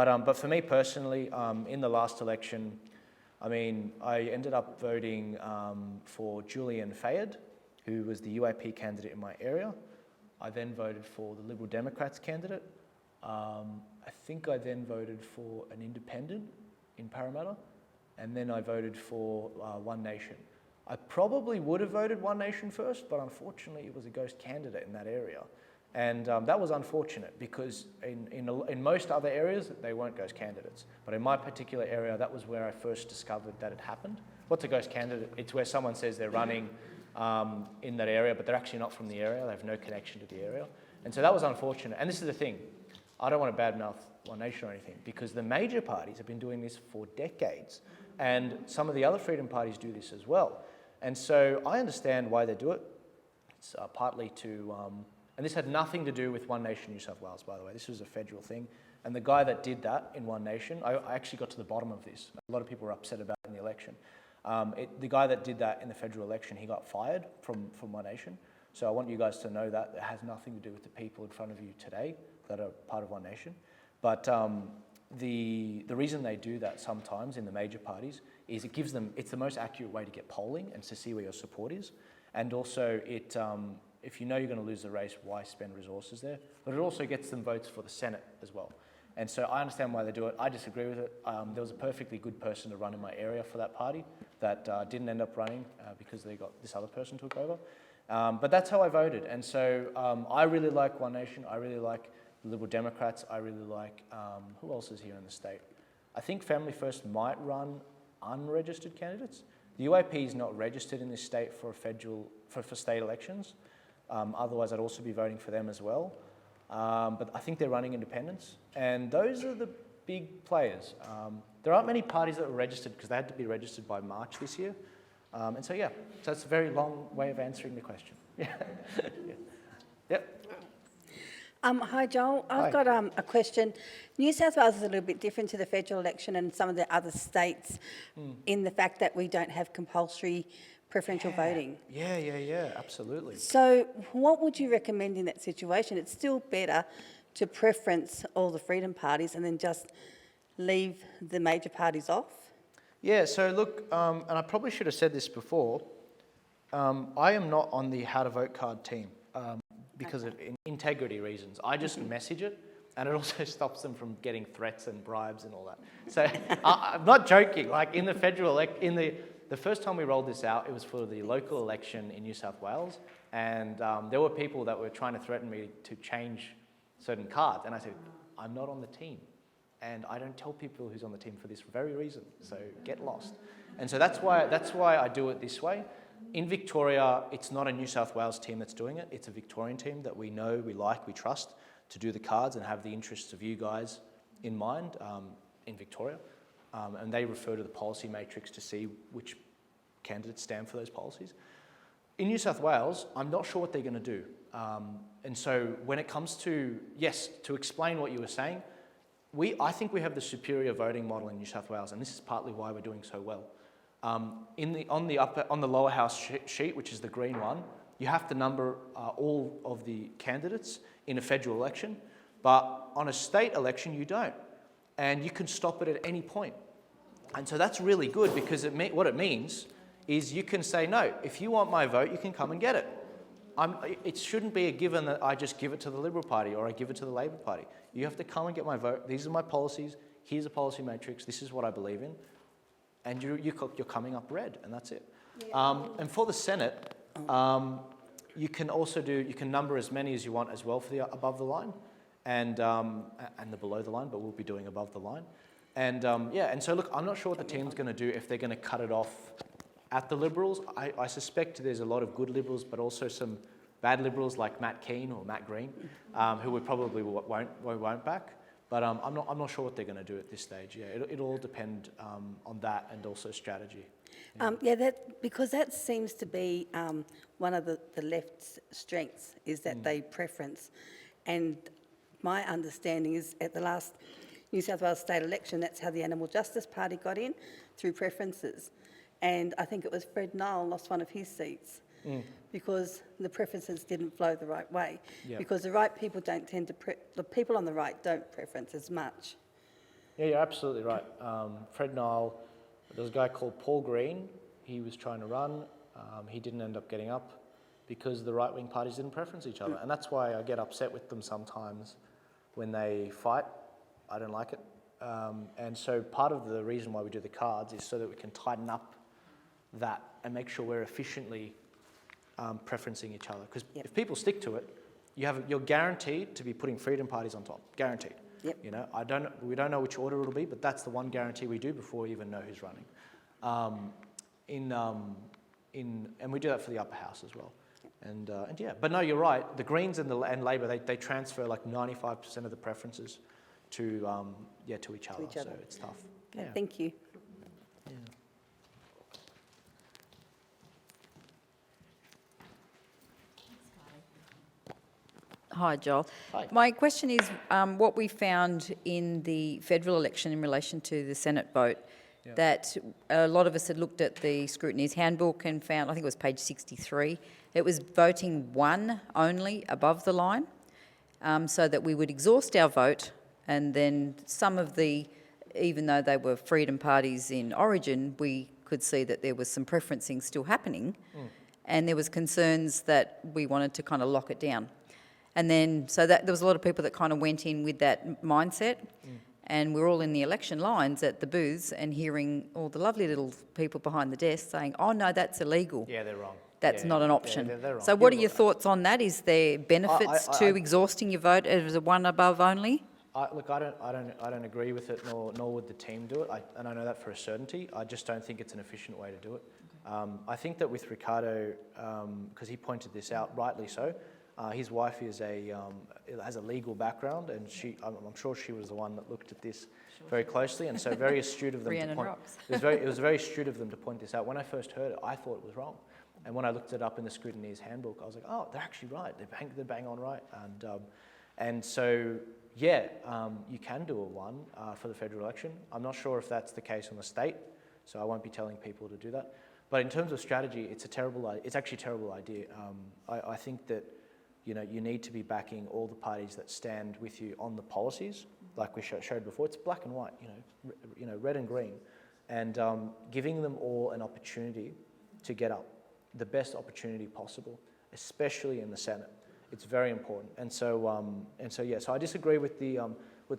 But for me personally, in the last election, I mean, I ended up voting for Julian Fayed, who was the UAP candidate in my area. I then voted for the Liberal Democrats candidate. I think I then voted for an independent in Parramatta, and then I voted for One Nation. I probably would have voted One Nation first, but unfortunately it was a ghost candidate in that area. And that was unfortunate because in most other areas, they weren't ghost candidates. But in my particular area, that was where I first discovered that it happened. What's a ghost candidate? It's where someone says they're running in that area, but they're actually not from the area. They have no connection to the area. And so that was unfortunate. And this is the thing. I don't want to badmouth One Nation or anything, because the major parties have been doing this for decades. And some of the other freedom parties do this as well. And so I understand why they do it. It's partly to... and this had nothing to do with One Nation New South Wales, by the way. This was a federal thing. And the guy that did that in One Nation, I actually got to the bottom of this. A lot of people were upset about it in the election. The guy that did that in the federal election, he got fired from One Nation. So I want you guys to know that it has nothing to do with the people in front of you today that are part of One Nation. But the reason they do that sometimes in the major parties is it gives them, it's the most accurate way to get polling and to see where your support is. And also it, if you know you're going to lose the race, why spend resources there? But it also gets them votes for the Senate as well. And so I understand why they do it. I disagree with it. There was a perfectly good person to run in my area for that party that didn't end up running because they got this other person took over. But that's how I voted. And so I really like One Nation. I really like the Liberal Democrats. I really like, who else is here in the state? I think Family First might run unregistered candidates. The UAP is not registered in this state for state elections. Otherwise, I'd also be voting for them as well. But I think they're running independents. And those are the big players. There aren't many parties that were registered because they had to be registered by March this year. And so, yeah, so that's a very long way of answering the question. Yeah. Yeah. Yep. Hi, Joel. I've got a question. New South Wales is a little bit different to the federal election and some of the other states in the fact that we don't have compulsory preferential voting. Yeah, absolutely. So what would you recommend in that situation? It's still better to preference all the freedom parties and then just leave the major parties off? Yeah, so look, and I probably should have said this before, I am not on the How to Vote card team because of integrity reasons. I just message it, and it also stops them from getting threats and bribes and all that. So I'm not joking, like in the federal, the first time we rolled this out, it was for the local election in New South Wales, and there were people that were trying to threaten me to change certain cards, and I said, I'm not on the team. And I don't tell people who's on the team for this very reason, so get lost. And so that's why I do it this way. In Victoria, it's not a New South Wales team that's doing it, it's a Victorian team that we know, we like, we trust to do the cards and have the interests of you guys in mind in Victoria. And they refer to the policy matrix to see which candidates stand for those policies. In New South Wales, I'm not sure what they're going to do. And so when it comes to, yes, to explain what you were saying, I think we have the superior voting model in New South Wales, and this is partly why we're doing so well. On the lower house sheet, which is the green one, you have to number all of the candidates in a federal election, but on a state election you don't, and you can stop it at any point. And so that's really good because what it means is you can say, no, if you want my vote, you can come and get it. It shouldn't be a given that I just give it to the Liberal Party or I give it to the Labor Party. You have to come and get my vote. These are my policies. Here's a policy matrix. This is what I believe in. And you're coming up red, and that's it. Yeah. And for the Senate, you can also you can number as many as you want as well for the above the line and the below the line, but we'll be doing above the line. And and so look, I'm not sure what the team's going to do if they're going to cut it off at the Liberals. I suspect there's a lot of good Liberals, but also some bad Liberals like Matt Keane or Matt Green, who we probably won't back. But I'm not sure what they're going to do at this stage. Yeah, it'll all depend on that and also strategy. Yeah. Because that seems to be one of the left's strengths is that they preference. And my understanding is at the last New South Wales state election, that's how the Animal Justice Party got in, through preferences. And I think it was Fred Nile lost one of his seats because the preferences didn't flow the right way. Yep. Because the right people don't tend to, the people on the right don't preference as much. Yeah, you're absolutely right. Fred Nile, there was a guy called Paul Green. He was trying to run. He didn't end up getting up because the right-wing parties didn't preference each other. And that's why I get upset with them sometimes when they fight. I don't like it. And so part of the reason why we do the cards is so that we can tighten up that and make sure we're efficiently preferencing each other. Because if people stick to it, you're guaranteed to be putting freedom parties on top. Guaranteed. Yep. You know, we don't know which order it'll be, but that's the one guarantee we do before we even know who's running. And we do that for the upper house as well. And yeah, but no, you're right. The Greens and Labor, they transfer like 95% of the preferences to each other. So it's tough. Okay, thank you. Yeah. Hi, Joel. Hi. My question is what we found in the federal election in relation to the Senate vote, that a lot of us had looked at the scrutineer's handbook and found, I think it was page 63, it was voting one only above the line, so that we would exhaust our vote, and then some of the, even though they were freedom parties in origin, we could see that there was some preferencing still happening, and there was concerns that we wanted to kind of lock it down. And then, so that there was a lot of people that kind of went in with that mindset, and we're all in the election lines at the booths and hearing all the lovely little people behind the desk saying, oh no, that's illegal. Yeah, they're wrong. That's not an option. They're wrong. So what are your thoughts on that? Is there benefits to exhausting your vote as a one above only? Look, I don't agree with it, nor would the team do it, and I know that for a certainty. I just don't think it's an efficient way to do it. I think that with Ricardo, because he pointed this out, rightly so, his wife has a legal background, and I'm sure she was the one that looked at this very closely, and so very astute of them to point. It was very astute of them to point this out. When I first heard it, I thought it was wrong, and when I looked it up in the scrutineer's handbook, I was like, oh, they're actually right. They're bang on right, and so yeah, you can do a one for the federal election. I'm not sure if that's the case on the state, so I won't be telling people to do that. But in terms of strategy, it's actually a terrible idea. I think that, you know, you need to be backing all the parties that stand with you on the policies, like we showed before. It's black and white, you know, red and green, and giving them all an opportunity to get up, the best opportunity possible, especially in the Senate. It's very important, and so yeah. So I disagree with the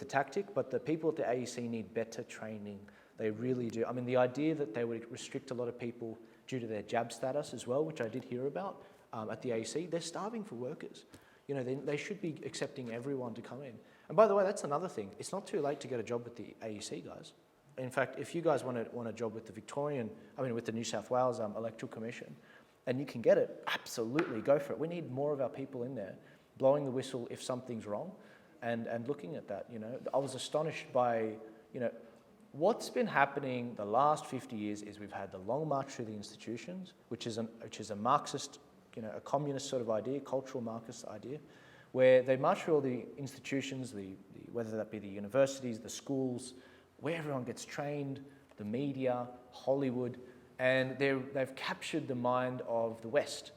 tactic, but the people at the AEC need better training. They really do. I mean, the idea that they would restrict a lot of people due to their jab status as well, which I did hear about at the AEC, they're starving for workers. You know, they should be accepting everyone to come in. And by the way, that's another thing. It's not too late to get a job with the AEC, guys. In fact, if you guys want a job with with the New South Wales Electoral Commission, and you can get it, absolutely go for it. We need more of our people in there, blowing the whistle if something's wrong, and looking at that. You know, I was astonished by, you know, what's been happening the last 50 years is we've had the long march through the institutions, which is a Marxist, you know, a communist sort of idea, cultural Marxist idea, where they march through all the institutions, whether that be the universities, the schools, where everyone gets trained, the media, Hollywood, and they've captured the mind of the West,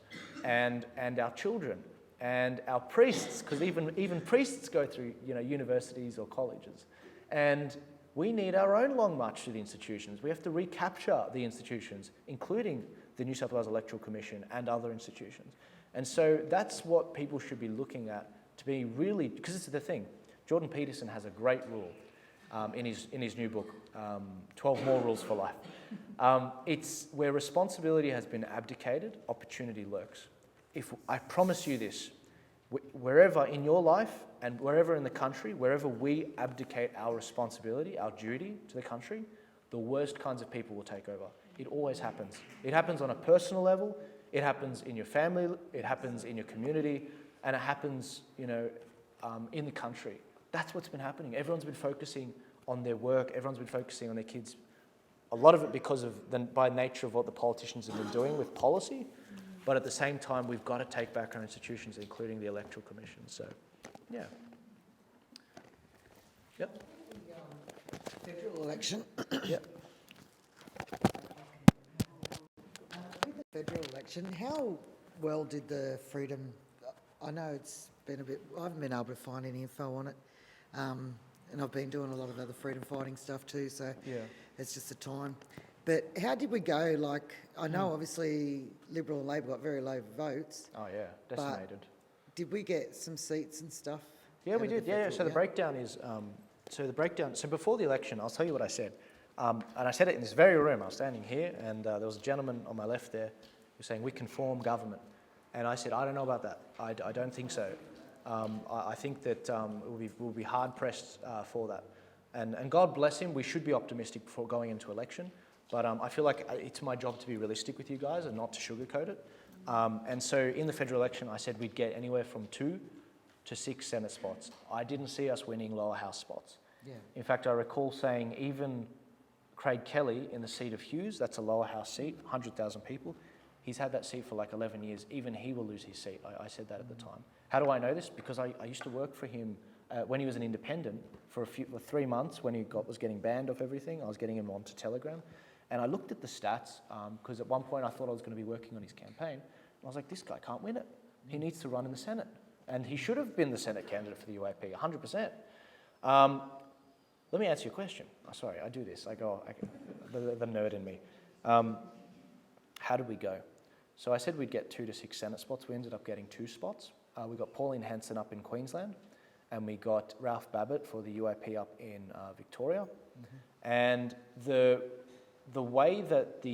and our children, and our priests, because even priests go through, you know, universities or colleges, and we need our own long march through the institutions. We have to recapture the institutions, including the New South Wales Electoral Commission and other institutions. And so that's what people should be looking at, to be really, because this is the thing. Jordan Peterson has a great rule in his new book, 12 More Rules for Life. It's where responsibility has been abdicated, opportunity lurks. I promise you this, wherever in your life and wherever in the country, wherever we abdicate our responsibility, our duty to the country, the worst kinds of people will take over. It always happens. It happens on a personal level, it happens in your family, it happens in your community, and it happens, you know, in the country. That's what's been happening. Everyone's been focusing on their work, everyone's been focusing on their kids. A lot of it because of, by nature of what the politicians have been doing with policy, but at the same time, we've got to take back our institutions, including the Electoral Commission. So, yeah. Yep. Federal election. Yep. With the federal election, how well did the freedom? I know it's been a bit. I haven't been able to find any info on it. and I've been doing a lot of other freedom fighting stuff too, so Yeah. it's just the time. But how did we go? Like, I know obviously Liberal and Labor got very low votes. Oh yeah, but decimated. Did we get some seats and stuff? Yeah, out we of the did. Yeah, federal- so the breakdown is, so before the election, I'll tell you what I said. And I said it in this very room. I was standing here, and there was a gentleman on my left there who was saying, we can form government. And I said, I don't know about that. I don't think so. I think that we'll be hard-pressed for that. And God bless him, we should be optimistic before going into election. But I feel like it's my job to be realistic with you guys and not to sugarcoat it. And so in the federal election, I said we'd get anywhere from 2 to 6 Senate spots. I didn't see us winning lower house spots. Yeah. In fact, I recall saying even Craig Kelly in the seat of Hughes, that's a lower house seat, 100,000 people, he's had that seat for like 11 years. Even he will lose his seat. I said that at the time. How do I know this? Because I used to work for him when he was an independent for 3 months when he was getting banned off everything. I was getting him onto Telegram. And I looked at the stats because at one point I thought I was going to be working on his campaign. And I was like, this guy can't win it. He needs to run in the Senate. And he should have been the Senate candidate for the UAP, 100%. Let me answer your question. Oh, sorry, I do this. The nerd in me. How did we go? So I said we'd get 2 to 6 Senate spots. We ended up getting 2 spots. We got Pauline Hanson up in Queensland, and we got Ralph Babbitt for the UAP up in Victoria. And the way that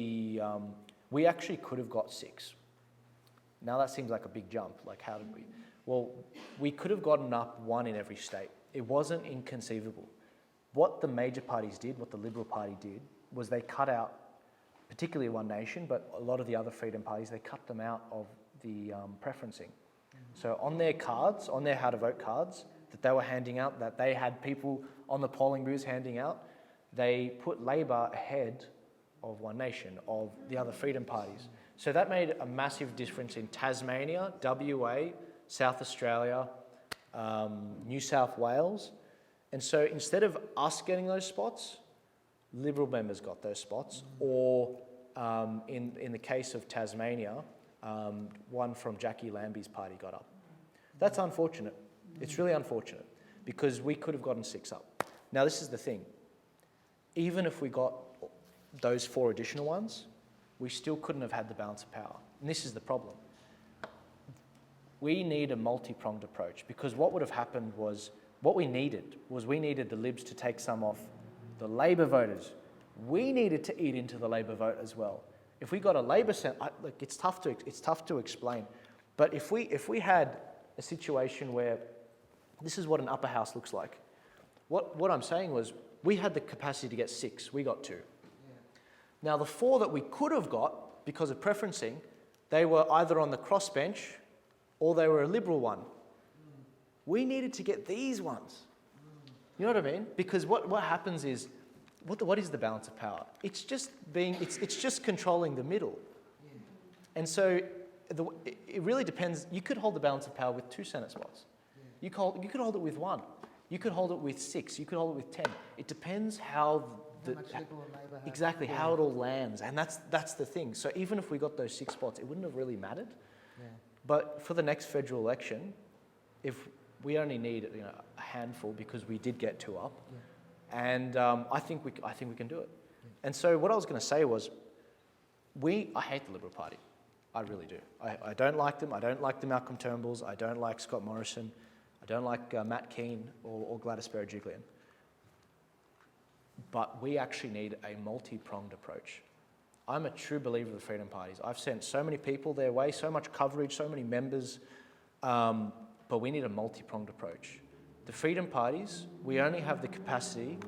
we actually could have got 6. Now that seems like a big jump. Like, how did we? Well, we could have gotten up 1 in every state. It wasn't inconceivable. What the major parties did, what the Liberal Party did, was they cut out, particularly One Nation, but a lot of the other freedom parties, they cut them out of the preferencing. So on their cards, on their how to vote cards that they were handing out, that they had people on the polling booths handing out, they put Labor ahead of One Nation, of the other freedom parties. So that made a massive difference in Tasmania, WA, South Australia, New South Wales. And so instead of us getting those spots, Liberal members got those spots, or in the case of Tasmania, one from Jackie Lambie's party got up. That's unfortunate. It's really unfortunate because we could have gotten 6 up. Now this is the thing. Even if we got those 4 additional ones, we still couldn't have had the balance of power. And this is the problem. We need a multi-pronged approach because what would have happened was, we needed the Libs to take some off the Labor voters. We needed to eat into the Labor vote as well. If we got a Labor look, it's tough to explain. But if we had a situation where this is what an upper house looks like, what I'm saying was we had the capacity to get 6. We got 2. Yeah. Now the 4 that we could have got because of preferencing, they were either on the crossbench or they were a Liberal one. We needed to get these ones. You know what I mean? Because what happens is, what is the balance of power? It's just controlling the middle. And so it really depends. You could hold the balance of power with 2 Senate spots. You could hold it with 1. You could hold it with 6. You could hold it with 10. It depends how much Liberal and Labor have. exactly how it all lands, and that's the thing. So even if we got those 6 spots, it wouldn't have really mattered. Yeah. But for the next federal election, if we only need a handful because we did get 2 up, and I think we can do it. And so what I was going to say was, I hate the Liberal Party, I really do. I don't like them. I don't like the Malcolm Turnbulls. I don't like Scott Morrison. I don't like Matt Keane or Gladys Berejiklian. But we actually need a multi-pronged approach. I'm a true believer of the freedom parties. I've sent so many people their way, so much coverage, so many members. But we need a multi-pronged approach. The freedom parties, we only have the capacity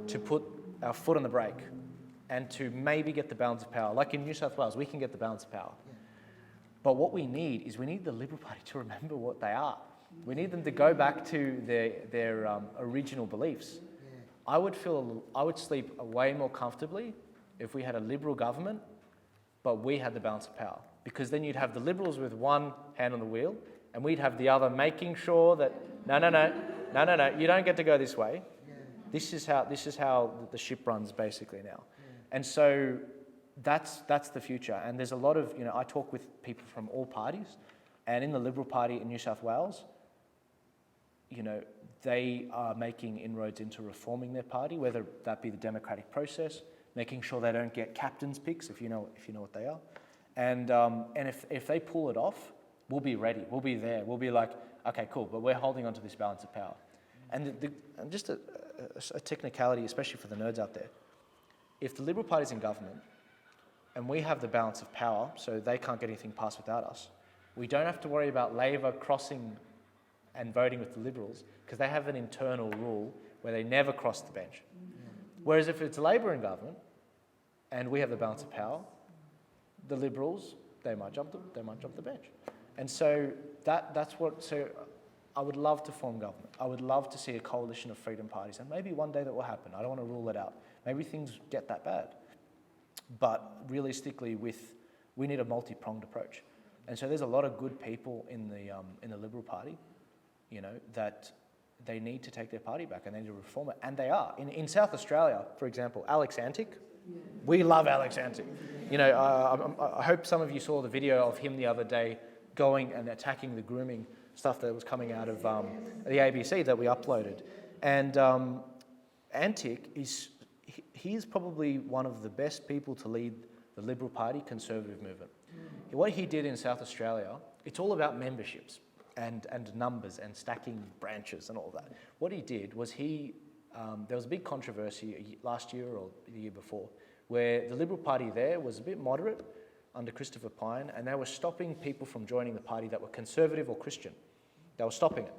to put our foot on the brake and to maybe get the balance of power. Like in New South Wales, we can get the balance of power. Yeah. But what we need is we need the Liberal Party to remember what they are. We need them to go back to their original beliefs. Yeah. I would sleep way more comfortably if we had a Liberal government, but we had the balance of power. Because then you'd have the Liberals with one hand on the wheel, and we'd have the other making sure that, no, you don't get to go this way. Yeah. This is how the ship runs basically now. Yeah. And so that's the future. And there's a lot of, I talk with people from all parties, and in the Liberal Party in New South Wales, they are making inroads into reforming their party, whether that be the democratic process, making sure they don't get captain's picks, if you know what they are. And if they pull it off, we'll be ready. We'll be there. We'll be like, okay, cool, but we're holding on to this balance of power. And just a technicality, especially for the nerds out there, if the Liberal Party's in government and we have the balance of power, so they can't get anything passed without us, we don't have to worry about Labor crossing and voting with the Liberals because they have an internal rule where they never cross the bench. Whereas if it's Labor in government and we have the balance of power, the Liberals, they might jump the bench. And so so I would love to form government. I would love to see a coalition of freedom parties, and maybe one day that will happen. I don't want to rule it out. Maybe things get that bad. But realistically, we need a multi-pronged approach. And so there's a lot of good people in the Liberal Party, that they need to take their party back and they need to reform it. And they are. In South Australia, for example, Alex Antic, we love Alex Antic. I hope some of you saw the video of him the other day going and attacking the grooming stuff that was coming out of the ABC that we uploaded. And Antic he is probably one of the best people to lead the Liberal Party conservative movement. What he did in South Australia, it's all about memberships and numbers and stacking branches and all that. What he did was there was a big controversy last year or the year before where the Liberal Party there was a bit moderate under Christopher Pyne, and they were stopping people from joining the party that were conservative or Christian. They were stopping it.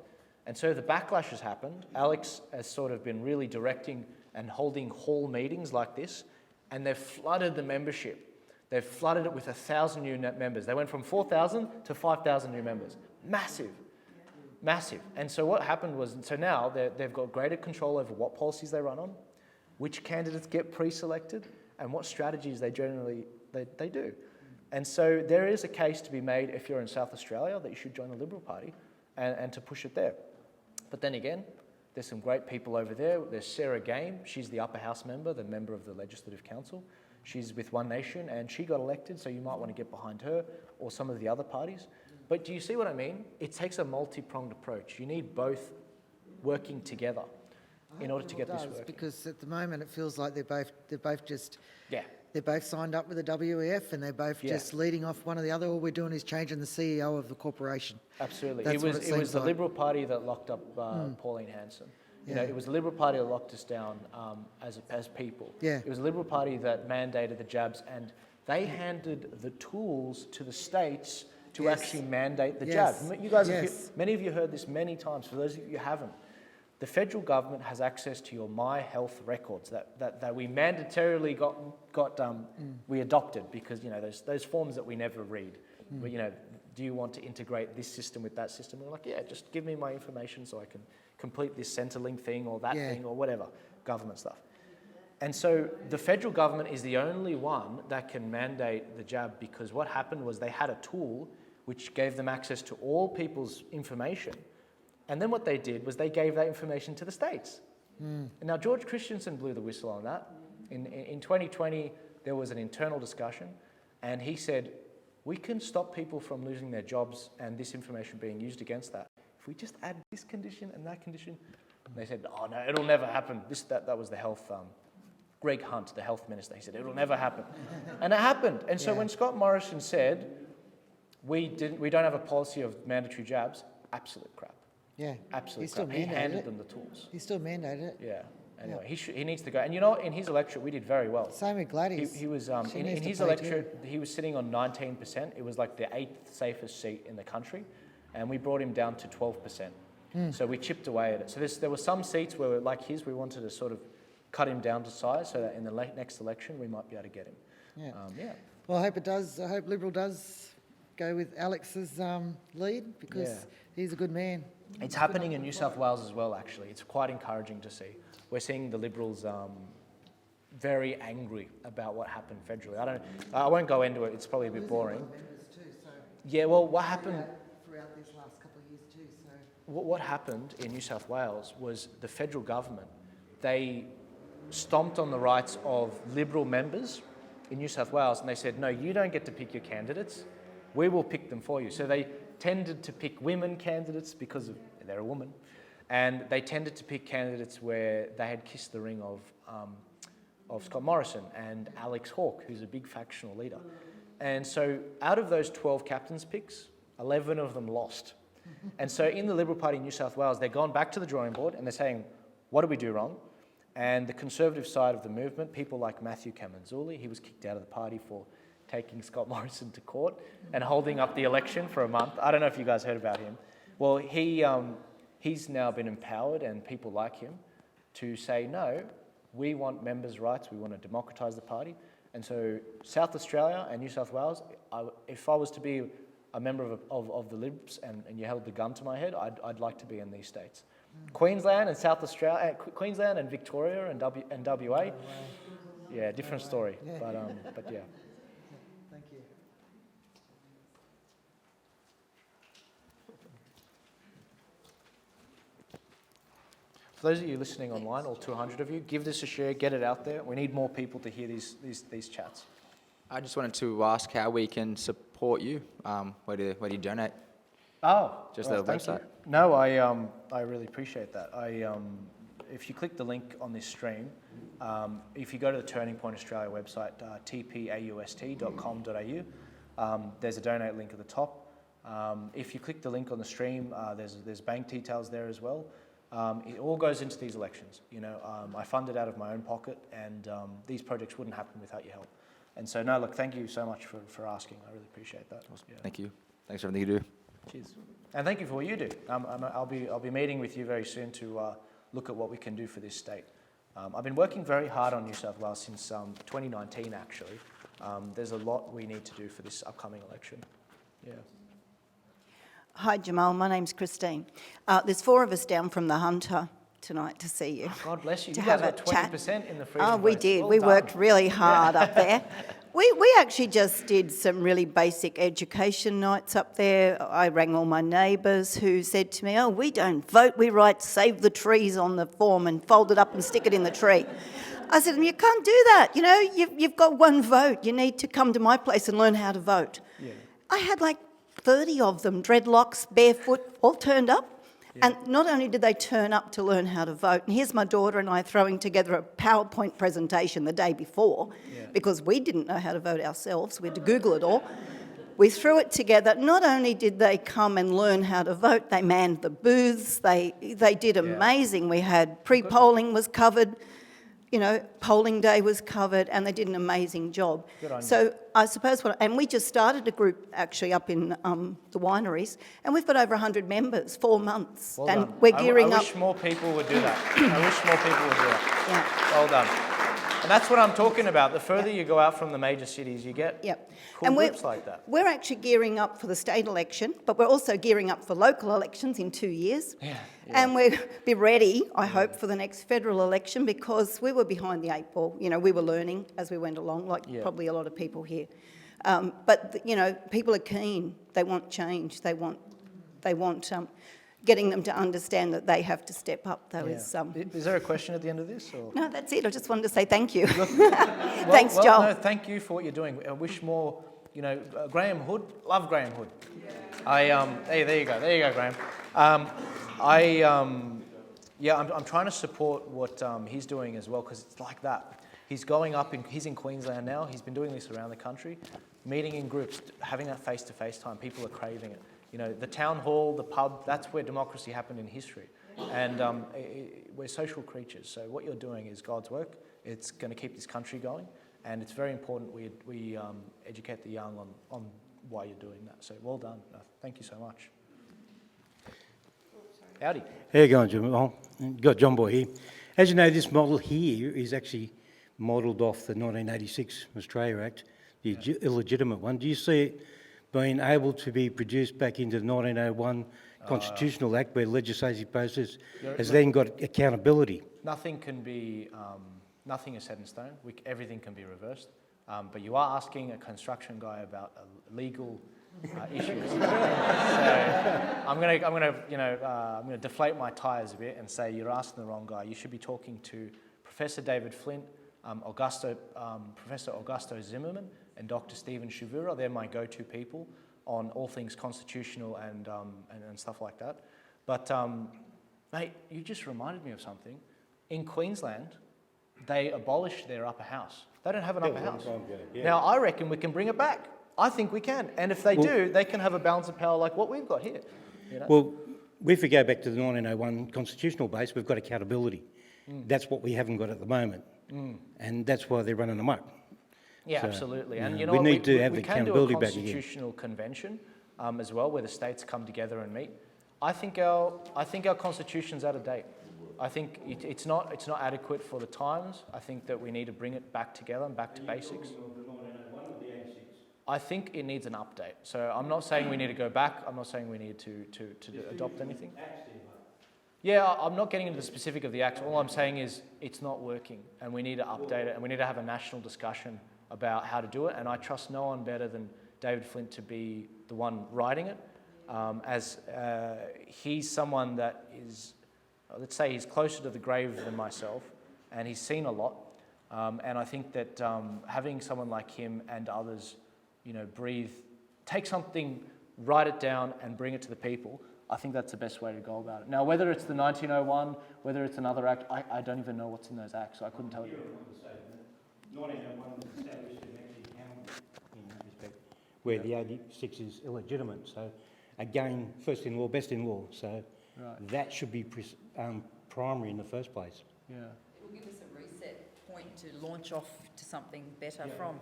And so the backlash has happened. Alex has sort of been really directing and holding hall meetings like this, and they've flooded the membership. They've flooded it with 1,000 new net members. They went from 4,000 to 5,000 new members. Massive. Massive. And so what happened was, so now they've got greater control over what policies they run on, which candidates get pre-selected, and what strategies they generally they do. And so there is a case to be made if you're in South Australia that you should join the Liberal Party and to push it there. But then again, there's some great people over there. There's Sarah Game. She's the upper house member, the member of the Legislative Council. She's with One Nation and she got elected, so you might want to get behind her or some of the other parties. But do you see what I mean? It takes a multi-pronged approach. You need both working together in order to get this working. Because at the moment it feels like they're both just Yeah. they're both signed up with the WEF and they're both just leading off one or the other. All we're doing is changing the CEO of the corporation. Absolutely. That's It what was seems the like. Liberal Party that locked up Pauline Hanson. It was the Liberal Party that locked us down as people. Yeah. It was the Liberal Party that mandated the jabs, and they handed the tools to the states to actually mandate the Yes. jab. You guys, Yes. many of you heard this many times. For those of you who haven't, the federal government has access to your My Health records that we mandatorily we adopted because those forms that we never read. But, do you want to integrate this system with that system? We're like, yeah, just give me my information so I can complete this Centrelink thing or that thing or whatever, government stuff. And so the federal government is the only one that can mandate the jab because what happened was they had a tool which gave them access to all people's information. And then what they did was they gave that information to the states. And now George Christensen blew the whistle on that. In 2020, there was an internal discussion and he said, we can stop people from losing their jobs and this information being used against that. If we just add this condition and that condition, and they said, oh no, it'll never happen. That was the health, Greg Hunt, the health minister, he said, it'll never happen. And it happened. And so when Scott Morrison said, we don't have a policy of mandatory jabs, absolute crap. Yeah. Absolute He still crap. He mandated handed it. them the tools. He still mandated it. Yeah. Anyway, he needs to go. And in his electorate, we did very well. Same with Gladys. He was She in needs to his pay electorate. He was sitting on 19%. It was like the 8th safest seat in the country, and we brought him down to 12%. So we chipped away at it. So there were some seats where, like his, we wanted to sort of cut him down to size, so that in the next election we might be able to get him. Yeah. Well, I hope it does. I hope Liberal does go with Alex's lead because he's a good man. It's happening in New South Wales as well. Actually, it's quite encouraging to see. We're seeing the Liberals very angry about what happened federally. I won't go into it. It's probably a bit boring. Yeah. Well, what happened? Throughout these last couple of years too. So. What happened in New South Wales was the federal government, they stomped on the rights of Liberal members in New South Wales and they said, no, you don't get to pick your candidates, we will pick them for you. So they tended to pick women candidates because they're a woman, And they tended to pick candidates where they had kissed the ring of Scott Morrison and Alex Hawke, who's a big factional leader. And so out of those 12 captains picks, 11 of them lost. And so in the Liberal Party in New South Wales, they've gone back to the drawing board and they're saying, what did we do wrong? And the Conservative side of the movement, people like Matthew Kamanzuli, he was kicked out of the party for taking Scott Morrison to court and holding up the election for a month. I don't know if you guys heard about him. Well, he's now been empowered, and people like him, to say, no, we want members' rights, we want to democratise the party. And so South Australia and New South Wales, if I was to be a member of the Libs and you held the gun to my head, I'd like to be in these states. Queensland and South Australia, Queensland and Victoria and WA, yeah, different story, but yeah. Thank you. For those of you listening online, all 200 of you, give this a share, get it out there. We need more people to hear these chats. I just wanted to ask how we can support you. Where do you donate? Oh, Just well, the thank website? you. No, I really appreciate that. If you click the link on this stream, if you go to the Turning Point Australia website, tpaust.com.au, there's a donate link at the top. If you click the link on the stream, there's bank details there as well. It all goes into these elections. You know, I fund it out of my own pocket, and these projects wouldn't happen without your help. And so, no, look, thank you so much for asking. I really appreciate that. Yeah. Thank you. Thanks for everything you do. Cheers. And thank you for what you do. I'll be meeting with you very soon to look at what we can do for this state. I've been working very hard on New South Wales since 2019, actually. There's a lot we need to do for this upcoming election. Yeah. Hi, Jammal. My name's Christine. There's 4 of us down from the Hunter tonight to see you. God bless you. To You guys have got a chat. 20% in the freedom Oh, we votes. did. Well We done. worked really hard up there. We actually just did some really basic education nights up there. I rang all my neighbours who said to me, oh, we don't vote, we write save the trees on the form and fold it up and stick it in the tree. I said, you can't do that. You know, you've got 1 vote. You need to come to my place and learn how to vote. Yeah. I had like 30 of them, dreadlocks, barefoot, all turned up. Yeah. And not only did they turn up to learn how to vote, and here's my daughter and I throwing together a PowerPoint presentation the day before, because we didn't know how to vote ourselves. We had to Google it all. We threw it together. Not only did they come and learn how to vote, they manned the booths. They did amazing. We had pre-polling was covered. You know, polling day was covered, and they did an amazing job. So I suppose and we just started a group actually up in the wineries, and we've got over 100 members, 4 months, Well and done. we're gearing I up. wish more people would do that. I wish more people would do that. Yeah. Well done. And that's what I'm talking about. The further you go out from the major cities, you get cool And groups like that. We're actually gearing up for the state election, but we're also gearing up for local elections in 2 years. Yeah. And we'll be ready, I hope, for the next federal election, because we were behind the 8 ball. You know, we were learning as we went along, like probably a lot of people here. But, you know, people are keen. They want change. They want getting them to understand that they have to step up. Is there a question at the end of this? Or? No, that's it. I just wanted to say thank you. Thanks, Joel. No, thank you for what you're doing. I wish more, you know, Graham Hood, love Graham Hood. Hey, there you go, Graham. I'm trying to support what he's doing as well, because it's like that. He's going up, he's in Queensland now. He's been doing this around the country, meeting in groups, having that face-to-face time. People are craving it. You know, the town hall, the pub, that's where democracy happened in history. And we're social creatures, so what you're doing is God's work. It's going to keep this country going, and it's very important we educate the young on why you're doing that. So well done. Thank you so much. Howdy. How you going, Jammal? Got John Boy here. As you know, this model here is actually modelled off the 1986 Australia Act, the illegitimate one. Do you see it being able to be produced back into the 1901 Constitutional Act, where legislative process has then got accountability? Nothing is set in stone. Everything can be reversed. But you are asking a construction guy about legal issues. So I'm gonna deflate my tires a bit and say you're asking the wrong guy. You should be talking to Professor David Flint, Professor Augusto Zimmerman, and Dr. Stephen Shavura. They're my go-to people on all things constitutional and stuff like that. But Mate, you just reminded me of something. In Queensland, they abolished their upper house. They don't have an upper house. Now, I reckon we can bring it back. I think we can. And if they do, they can have a balance of power like what we've got here. You know? Well, if we go back to the 1901 constitutional base, we've got accountability. That's what we haven't got at the moment. And that's why they're running amok. Yeah, So, absolutely. you And know, you know we what, need to have we the can do a accountability back again. constitutional convention as well, where the states come together and meet. I think our constitution's out of date. I think it's not adequate for the times. I think that we need to bring it back together and back to basics. I think it needs an update. So I'm not saying we need to go back. I'm not saying we need to adopt anything. Yeah, I'm not getting into the specific of the acts. All I'm saying is it's not working, and we need to update it, and we need to have a national discussion about how to do it. And I trust no one better than David Flint to be the one writing it, as he's someone that is, let's say, he's closer to the grave than myself, and he's seen a lot. And I think that having someone like him and others, you know, take something, write it down, and bring it to the people. I think that's the best way to go about it. Now, whether it's the 1901, whether it's another act, I don't even know what's in those acts, so I couldn't tell you. 1901 was established and actually counted in that respect, where the 86 is illegitimate. So, again, first in law, best in law. So, that should be primary in the first place. Yeah. It will give us a reset point to launch off to something better from.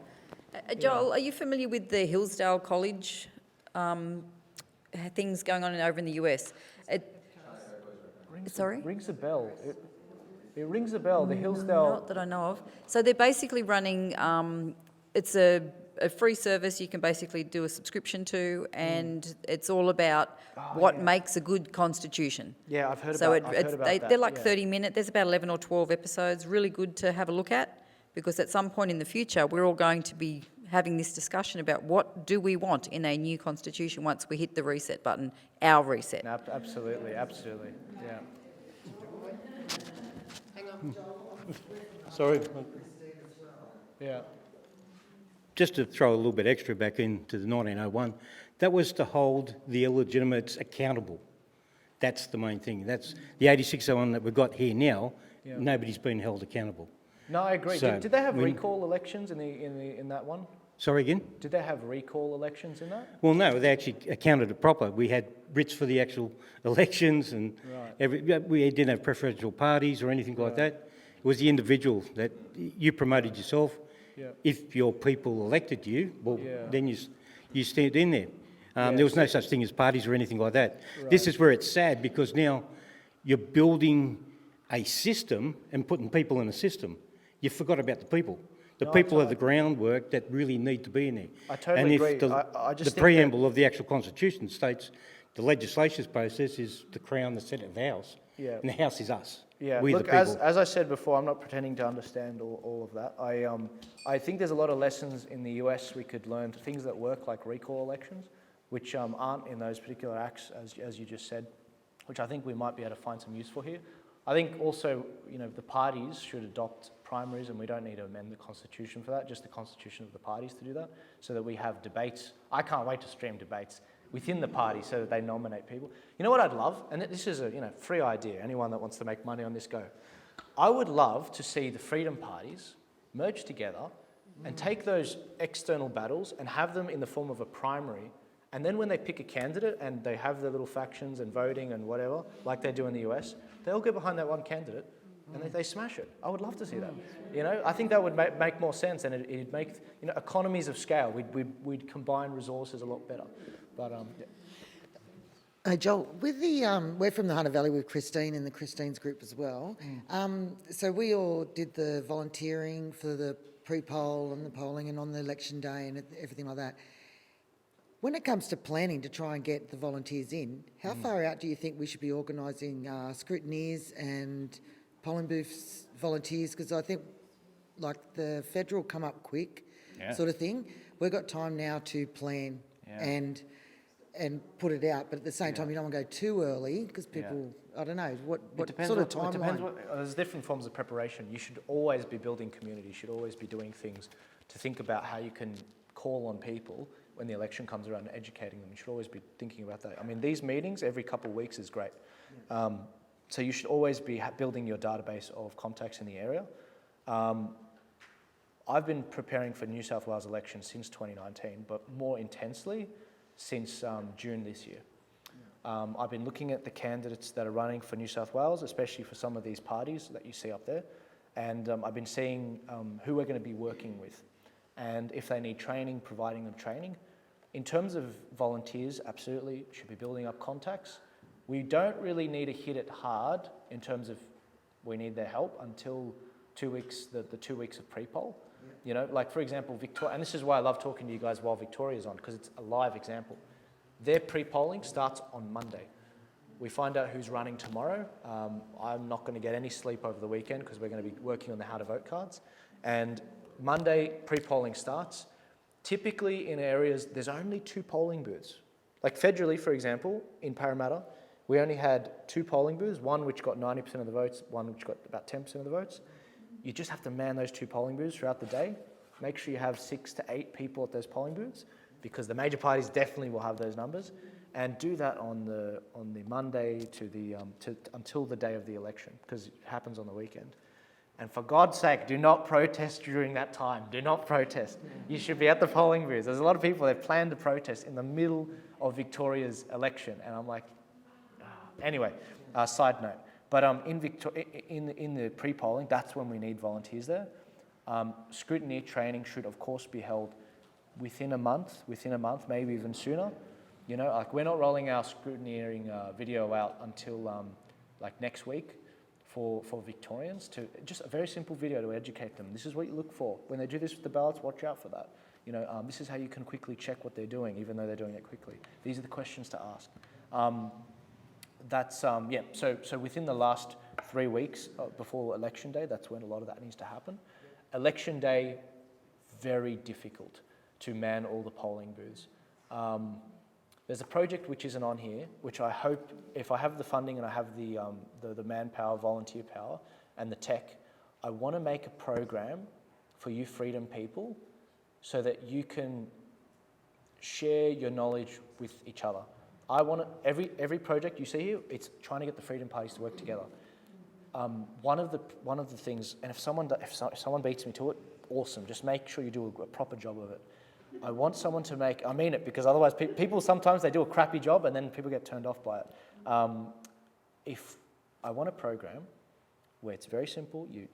Joel, are you familiar with the Hillsdale College things going on over in the US? Sorry? Rings a bell. It rings a bell. The Hillsdale. Not that I know of. So they're basically running, it's a free service you can basically do a subscription to, and it's all about what makes a good constitution. Yeah, I've heard So about that. they're like yeah. 30 minutes, there's about 11 or 12 episodes, really good to have a look at, because at some point in the future, we're all going to be having this discussion about what do we want in a new constitution once we hit the reset button, our reset. Absolutely, yeah. Sorry. Yeah. Just to throw a little bit extra back into the 1901, that was to hold the illegitimates accountable. That's the main thing. That's the 8601 that we've got here now. Yeah. Nobody's been held accountable. No, I agree. So, Did they have recall elections in that one? Sorry again? Did they have recall elections in that? Well, no, they actually accounted it proper. We had writs for the actual elections, and we didn't have preferential parties or anything like that. It was the individual that you promoted yourself. Yeah. If your people elected you, well, then you stand in there. Yeah, there was no such thing as parties or anything like that. This is where it's sad, because now you're building a system and putting people in a system. You forgot about the people. The people are the groundwork that really need to be in there. I totally agree. I just the think preamble of the actual Constitution states the legislation process is the Crown, the Senate, the House, and the House is us. Yeah, we look, the people. as I said before, I'm not pretending to understand all of that. I think there's a lot of lessons in the US we could learn, things that work, like recall elections, which aren't in those particular acts, as you just said, which I think we might be able to find some use for here. I think also, you know, the parties should adopt primaries, and we don't need to amend the Constitution for that, just the Constitution of the parties to do that, so that we have debates. I can't wait to stream debates within the party so that they nominate people. You know what I'd love? And this is a free idea. Anyone that wants to make money on this, go. I would love to see the freedom parties merge together and take those external battles and have them in the form of a primary. And then when they pick a candidate and they have their little factions and voting and whatever, like they do in the US, they all go behind that one candidate and they smash it. I would love to see that. You know, I think that would make more sense, and it'd make, you know, economies of scale. We'd combine resources a lot better. But Joel, with the we're from the Hunter Valley with Christine and the Christine's group as well. So we all did the volunteering for the pre-poll and the polling and on the election day and everything like that. When it comes to planning to try and get the volunteers in, how far out do you think we should be organising scrutineers and polling booths volunteers? Because I think, like, the federal come up quick sort of thing. We've got time now to plan and put it out, but at the same time, you don't want to go too early because people, I don't know, what sort of timeline? It depends. There's different forms of preparation. You should always be building community. You should always be doing things to think about how you can call on people when the election comes around and educating them. You should always be thinking about that. I mean, these meetings every couple of weeks is great. So you should always be building your database of contacts in the area. I've been preparing for New South Wales elections since 2019, but more intensely since June this year. I've been looking at the candidates that are running for New South Wales, especially for some of these parties that you see up there, and I've been seeing who we're going to be working with, and if they need training, providing them training. In terms of volunteers, absolutely, should be building up contacts. We don't really need to hit it hard in terms of we need their help until 2 weeks, the 2 weeks of pre-poll. You know, like for example, Victoria, and this is why I love talking to you guys while Victoria's on, because it's a live example. Their pre-polling starts on Monday. We find out who's running tomorrow. I'm not going to get any sleep over the weekend because we're going to be working on the how to vote cards. And Monday, pre-polling starts. Typically in areas, there's only 2 polling booths. Like federally, for example, in Parramatta, we only had 2 polling booths, one which got 90% of the votes, one which got about 10% of the votes. You just have to man those 2 polling booths throughout the day. Make sure you have 6 to 8 people at those polling booths, because the major parties definitely will have those numbers, and do that on the Monday until the day of the election, because it happens on the weekend. And for God's sake, do not protest during that time. Do not protest. You should be at the polling booths. There's a lot of people that plan to protest in the middle of Victoria's election, and I'm like, anyway, side note. But in the pre-polling, that's when we need volunteers there. Scrutiny training should, of course, be held within a month, maybe even sooner. You know, like we're not rolling our scrutineering video out until like next week for Victorians, to just a very simple video to educate them. This is what you look for. When they do this with the ballots, watch out for that. You know, this is how you can quickly check what they're doing, even though they're doing it quickly. These are the questions to ask. So within the last 3 weeks before Election Day, that's when a lot of that needs to happen. Election Day, very difficult to man all the polling booths. There's a project which isn't on here, which I hope, if I have the funding and I have the manpower, volunteer power, and the tech, I want to make a program for you Freedom people so that you can share your knowledge with each other. I want to, every project you see here, it's trying to get the Freedom parties to work together. One of the things, and if someone beats me to it, awesome. Just make sure you do a proper job of it. I want someone to make, I mean it, because otherwise people sometimes they do a crappy job and then people get turned off by it. If I want a program where it's very simple, you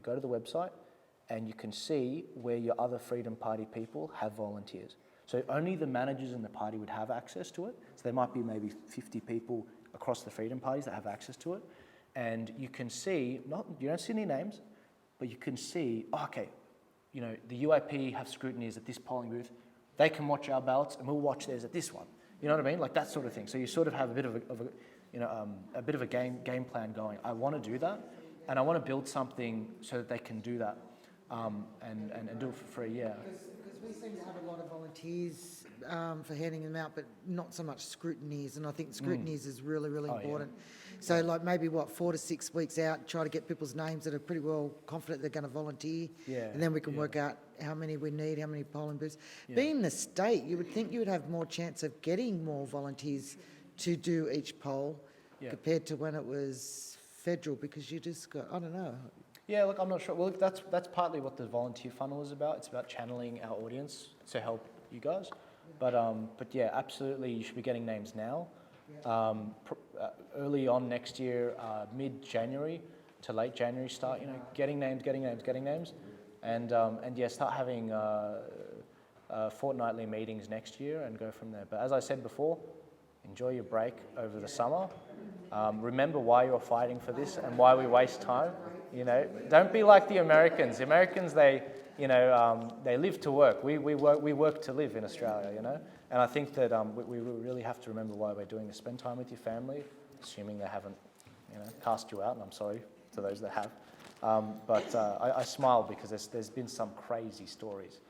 go to the website and you can see where your other Freedom Party people have volunteers. So only the managers in the party would have access to it. So there might be maybe 50 people across the Freedom Parties that have access to it. And you can see, you don't see any names, but you can see, okay, you know, the UAP have scrutineers at this polling booth. They can watch our ballots and we'll watch theirs at this one. You know what I mean? Like that sort of thing. So you sort of have a bit of a game plan going. I want to do that, and I want to build something so that they can do that and do it for free, yeah. Because we seem to have a lot of volunteers for handing them out, but not so much scrutineers, and I think scrutineers is really, really important. Yeah. So like maybe 4 to 6 weeks out, try to get people's names that are pretty well confident they're going to volunteer, and then we can work out how many we need, how many polling booths. Yeah. Being the state, you would think you would have more chance of getting more volunteers to do each poll compared to when it was federal, because you just got, I don't know. Yeah, look, I'm not sure. Well, look, that's partly what the volunteer funnel is about. It's about channeling our audience to help you guys. But yeah, absolutely, you should be getting names now. Early on next year, mid-January to late January, start, getting names, and yeah, start having fortnightly meetings next year and go from there. But as I said before, enjoy your break over the summer. Remember why you're fighting for this and why we waste time. Don't be like the Americans. The Americans, they live to work. We work to live in Australia, And I think that we really have to remember why we're doing this. Spend time with your family, assuming they haven't, cast you out, and I'm sorry to those that have. But I smile because there's been some crazy stories.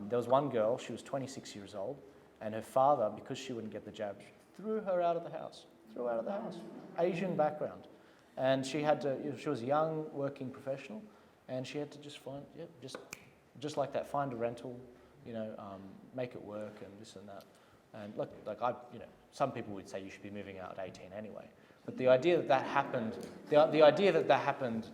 There was one girl, she was 26 years old, and her father, because she wouldn't get the jab, threw her out of the house. Asian background. And she had to, she was a young working professional, and she had to just find, just like that, find a rental, make it work and this and that. And look, some people would say you should be moving out at 18 anyway. But the idea that that happened, the idea that that happened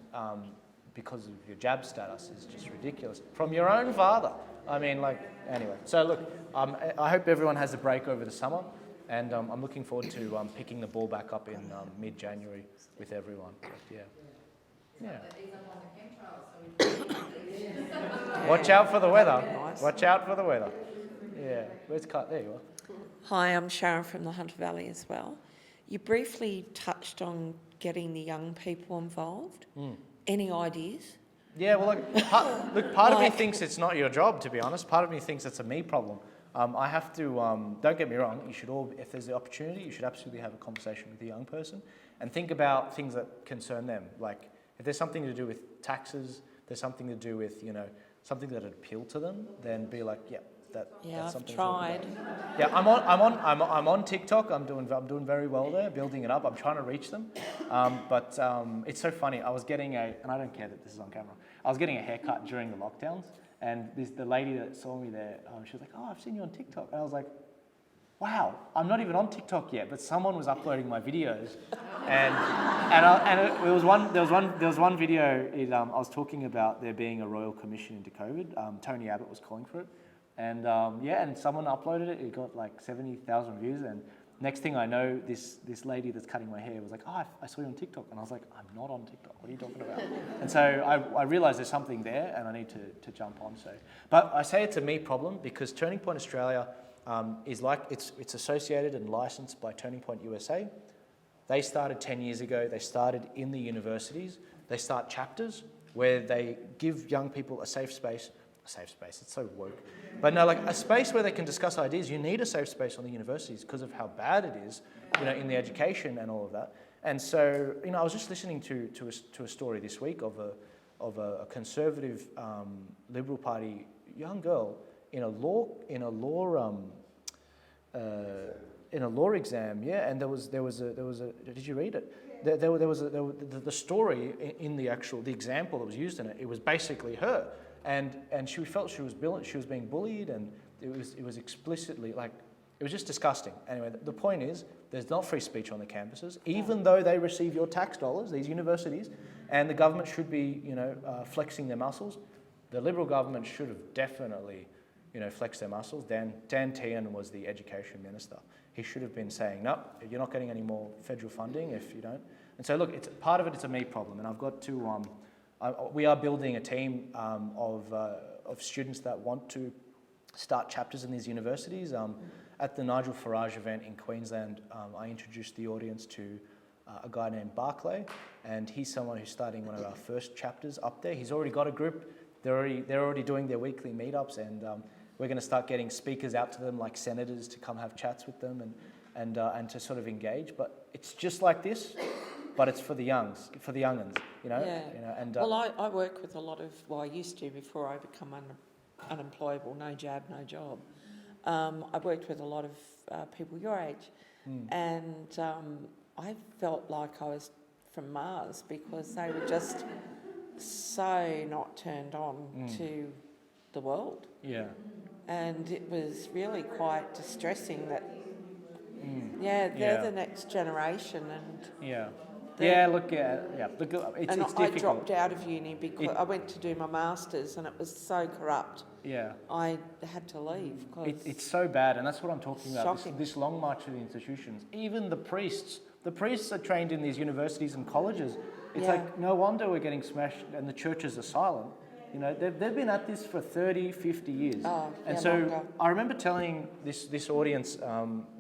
because of your jab status is just ridiculous. From your own father. I mean, like, anyway. So look, I hope everyone has a break over the summer, and I'm looking forward to picking the ball back up in mid-January with everyone. But yeah. Watch out for the weather. Watch out for the weather. Yeah. Where's Cut? There you are. Hi, I'm Sharon from the Hunter Valley as well. You briefly touched on getting the young people involved. Any ideas? Yeah, well, part of me thinks it's not your job, to be honest. Part of me thinks it's a me problem. I have to, don't get me wrong, you should all, if there's the opportunity, you should absolutely have a conversation with a young person and think about things that concern them. Like, if there's something to do with taxes, there's something to do with, something that would appeal to them, then be like, yeah, that's something. I've tried. Yeah, I'm on TikTok. I'm doing very well there, building it up. I'm trying to reach them, but it's so funny. I was getting and I don't care that this is on camera. I was getting a haircut during the lockdowns, and the lady that saw me there, she was like, "Oh, I've seen you on TikTok," and I was like, "Wow, I'm not even on TikTok yet," but someone was uploading my videos, there was one video. I was talking about there being a royal commission into COVID. Tony Abbott was calling for it. And someone uploaded it. It got like 70,000 views. And next thing I know, this lady that's cutting my hair was like, "Oh, I saw you on TikTok." And I was like, "I'm not on TikTok. What are you talking about?" And so I realized there's something there, and I need to jump on. But I say it's a me problem because Turning Point Australia is it's associated and licensed by Turning Point USA. They started 10 years ago. They started in the universities. They start chapters where they give young people a safe space. It's so woke. But no, like a space where they can discuss ideas. You need a safe space on the universities because of how bad it is, in the education and all of that. And so, I was just listening to a story this week of a conservative Liberal Party young girl in a law exam. Yeah, and there was a. Did you read it? The story in the example that was used in it. It was basically her. And she felt she was being bullied, and it was explicitly it was just disgusting. Anyway, the point is, there's not free speech on the campuses, even though they receive your tax dollars, these universities, and the government should be, flexing their muscles. The Liberal government should have definitely, flexed their muscles. Dan Tehan was the education minister. He should have been saying, "No, you're not getting any more federal funding if you don't." And so, look, part of it's a me problem, and I've got to. We are building a team of students that want to start chapters in these universities. At the Nigel Farage event in Queensland, I introduced the audience to a guy named Barclay, and he's someone who's starting one of our first chapters up there. He's already got a group. They're already doing their weekly meetups, and we're going to start getting speakers out to them, like senators, to come have chats with them and to sort of engage. But it's just like this. But it's for the young'uns, Well, I work with a lot of, I used to before I become unemployable, no jab, no job. I worked with a lot of people your age, and I felt like I was from Mars because they were just so not turned on to the world. Yeah. And it was really quite distressing that, they're the next generation, and Look, it's difficult. I dropped out of uni because I went to do my masters, and it was so corrupt. Yeah, I had to leave. It's so bad, and that's what I'm talking about. This long march of the institutions. Even the priests are trained in these universities and colleges. It's like no wonder we're getting smashed, and the churches are silent. They've been at this for 30, 50 years. Longer. I remember telling this audience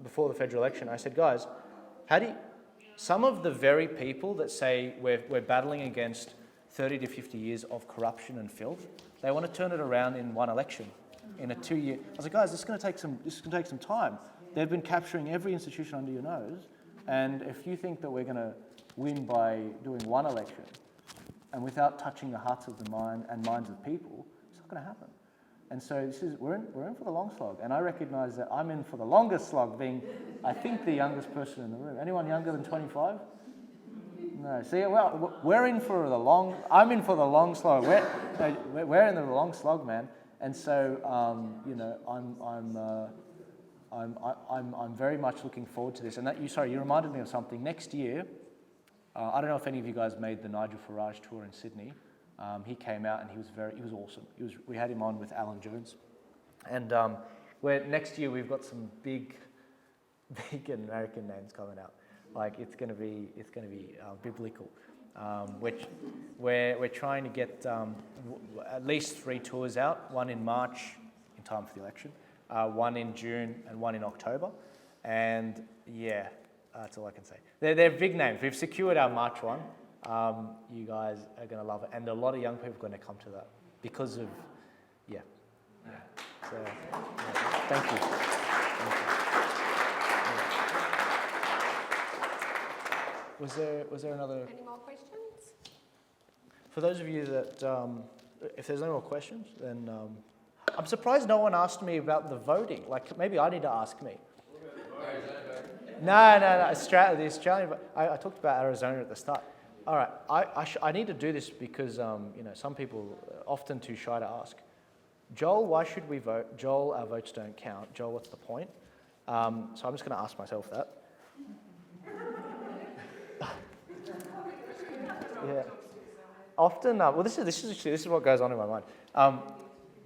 before the federal election, I said, guys, some of the very people that say we're battling against 30 to 50 years of corruption and filth, they want to turn it around in one election, in a 2-year. I was like, guys, this is going to take some time. They've been capturing every institution under your nose, and if you think that we're going to win by doing one election, and without touching the hearts of the minds of people, it's not going to happen. And so we're in for the long slog, and I recognise that I'm in for the longest slog, being, I think, the youngest person in the room. Anyone younger than 25? No. See, well, I'm in for the long slog. We're in the long slog, man. And so, I'm very much looking forward to this. And you reminded me of something. Next year, I don't know if any of you guys made the Nigel Farage tour in Sydney. He came out and he was awesome. We had him on with Alan Jones. And next year we've got some big American names coming out. Like it's going to be biblical. Which we're trying to get at least 3 tours out. One in March, in time for the election. One in June and one in October. And yeah, that's all I can say. They're big names. We've secured our March one. You guys are going to love it. And a lot of young people are going to come to that because of, yeah. So, thank you. Was there another? Any more questions? For those of you that, if there's no more questions, then I'm surprised no one asked me about the voting. Like maybe I need to ask me. No. The Australian. I talked about Arizona at the start. All right, I need to do this because some people are often too shy to ask. Joel, why should we vote? Joel, our votes don't count. Joel, what's the point? So I'm just going to ask myself that. Yeah. Often, this is what goes on in my mind.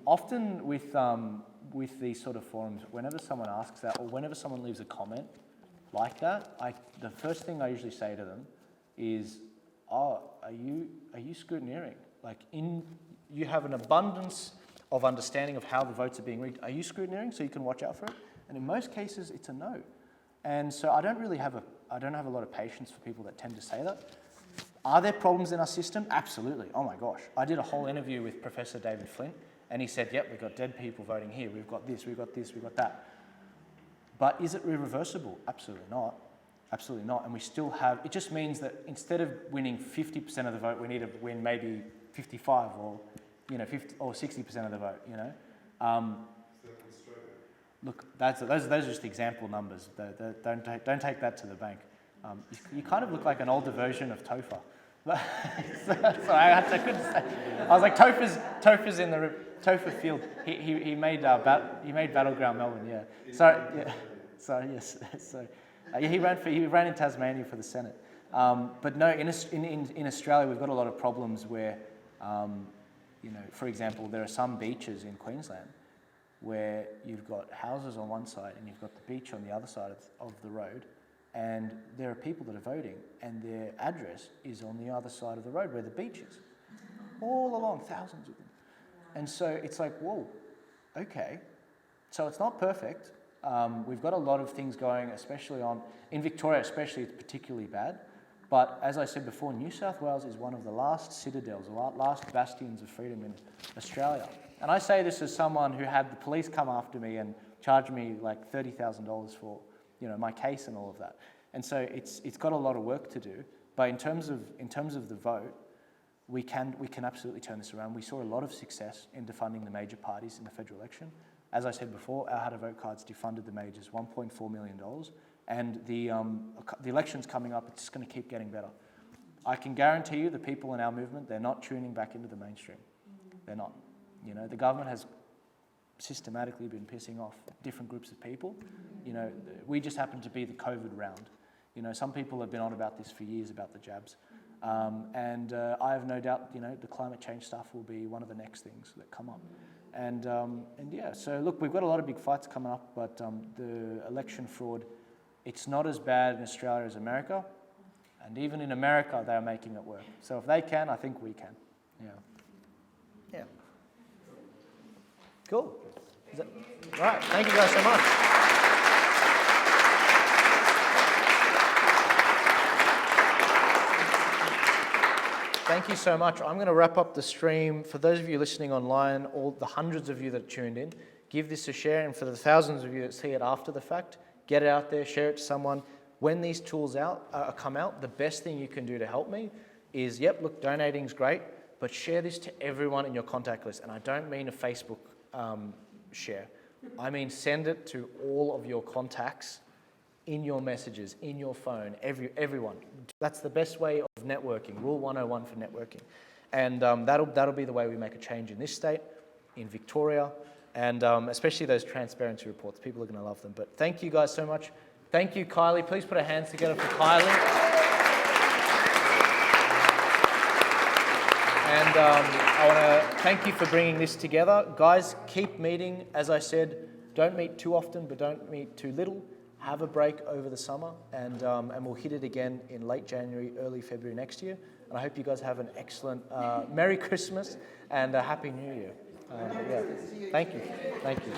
Often with these sort of forums, whenever someone asks that, or whenever someone leaves a comment like that, the first thing I usually say to them is, "Oh, are you scrutineering? You have an abundance of understanding of how the votes are being rigged. Are you scrutineering so you can watch out for it?" And in most cases, it's a no. And so I don't have a lot of patience for people that tend to say that. Are there problems in our system? Absolutely. Oh my gosh. I did a whole interview with Professor David Flint, and he said, yep, we've got dead people voting here. We've got this, we've got that. But is it irreversible? Absolutely not. Absolutely not. And we still have, it just means that instead of winning 50% of the vote, we need to win maybe 55 or 50 or 60% of the vote, Look, those are just example numbers. Don't take that to the bank. You kind of look like an older version of Topher. I couldn't say. I was like, Topher's in the Topher Field. He made Battleground Melbourne. Yeah. He ran in Tasmania for the Senate. But no, in Australia we've got a lot of problems where, for example, there are some beaches in Queensland where you've got houses on one side and you've got the beach on the other side of the road. And there are people that are voting, and their address is on the other side of the road where the beach is. All along, thousands of them. And so it's like, whoa, okay. So it's not perfect. We've got a lot of things going, especially in Victoria especially, it's particularly bad. But as I said before, New South Wales is one of the last citadels, the last bastions of freedom in Australia. And I say this as someone who had the police come after me and charge me like $30,000 for my case and all of that. And so it's got a lot of work to do. But in terms of the vote, we can absolutely turn this around. We saw a lot of success in defunding the major parties in the federal election. As I said before, our How to Vote cards defunded the majors $1.4 million. And the election's coming up, it's just going to keep getting better. I can guarantee you the people in our movement, they're not tuning back into the mainstream. They're not. The government has systematically been pissing off different groups of people. We just happen to be the COVID round. Some people have been on about this for years, about the jabs. And I have no doubt, the climate change stuff will be one of the next things that come up. And yeah, so look, we've got a lot of big fights coming up, but the election fraud, it's not as bad in Australia as America. And even in America, they are making it work. So if they can, I think we can. Yeah. Cool. Right, thank you guys so much. Thank you so much. I'm going to wrap up the stream. For those of you listening online, all the hundreds of you that tuned in, give this a share. And for the thousands of you that see it after the fact, get it out there, share it to someone. When these tools come out, the best thing you can do to help me is, look, donating's great, but share this to everyone in your contact list. And I don't mean a Facebook share. I mean, send it to all of your contacts in your messages, in your phone, everyone. That's the best way of networking, Rule 101 for networking. And that'll be the way we make a change in this state, in Victoria, And especially those transparency reports. People are going to love them. But thank you guys so much. Thank you, Kylie. Please put our hands together for Kylie. And I want to thank you for bringing this together. Guys, keep meeting. As I said, don't meet too often, but don't meet too little. Have a break over the summer, and we'll hit it again in late January, early February next year. And I hope you guys have an excellent Merry Christmas and a Happy New Year. Yeah. Thank you. Thank you.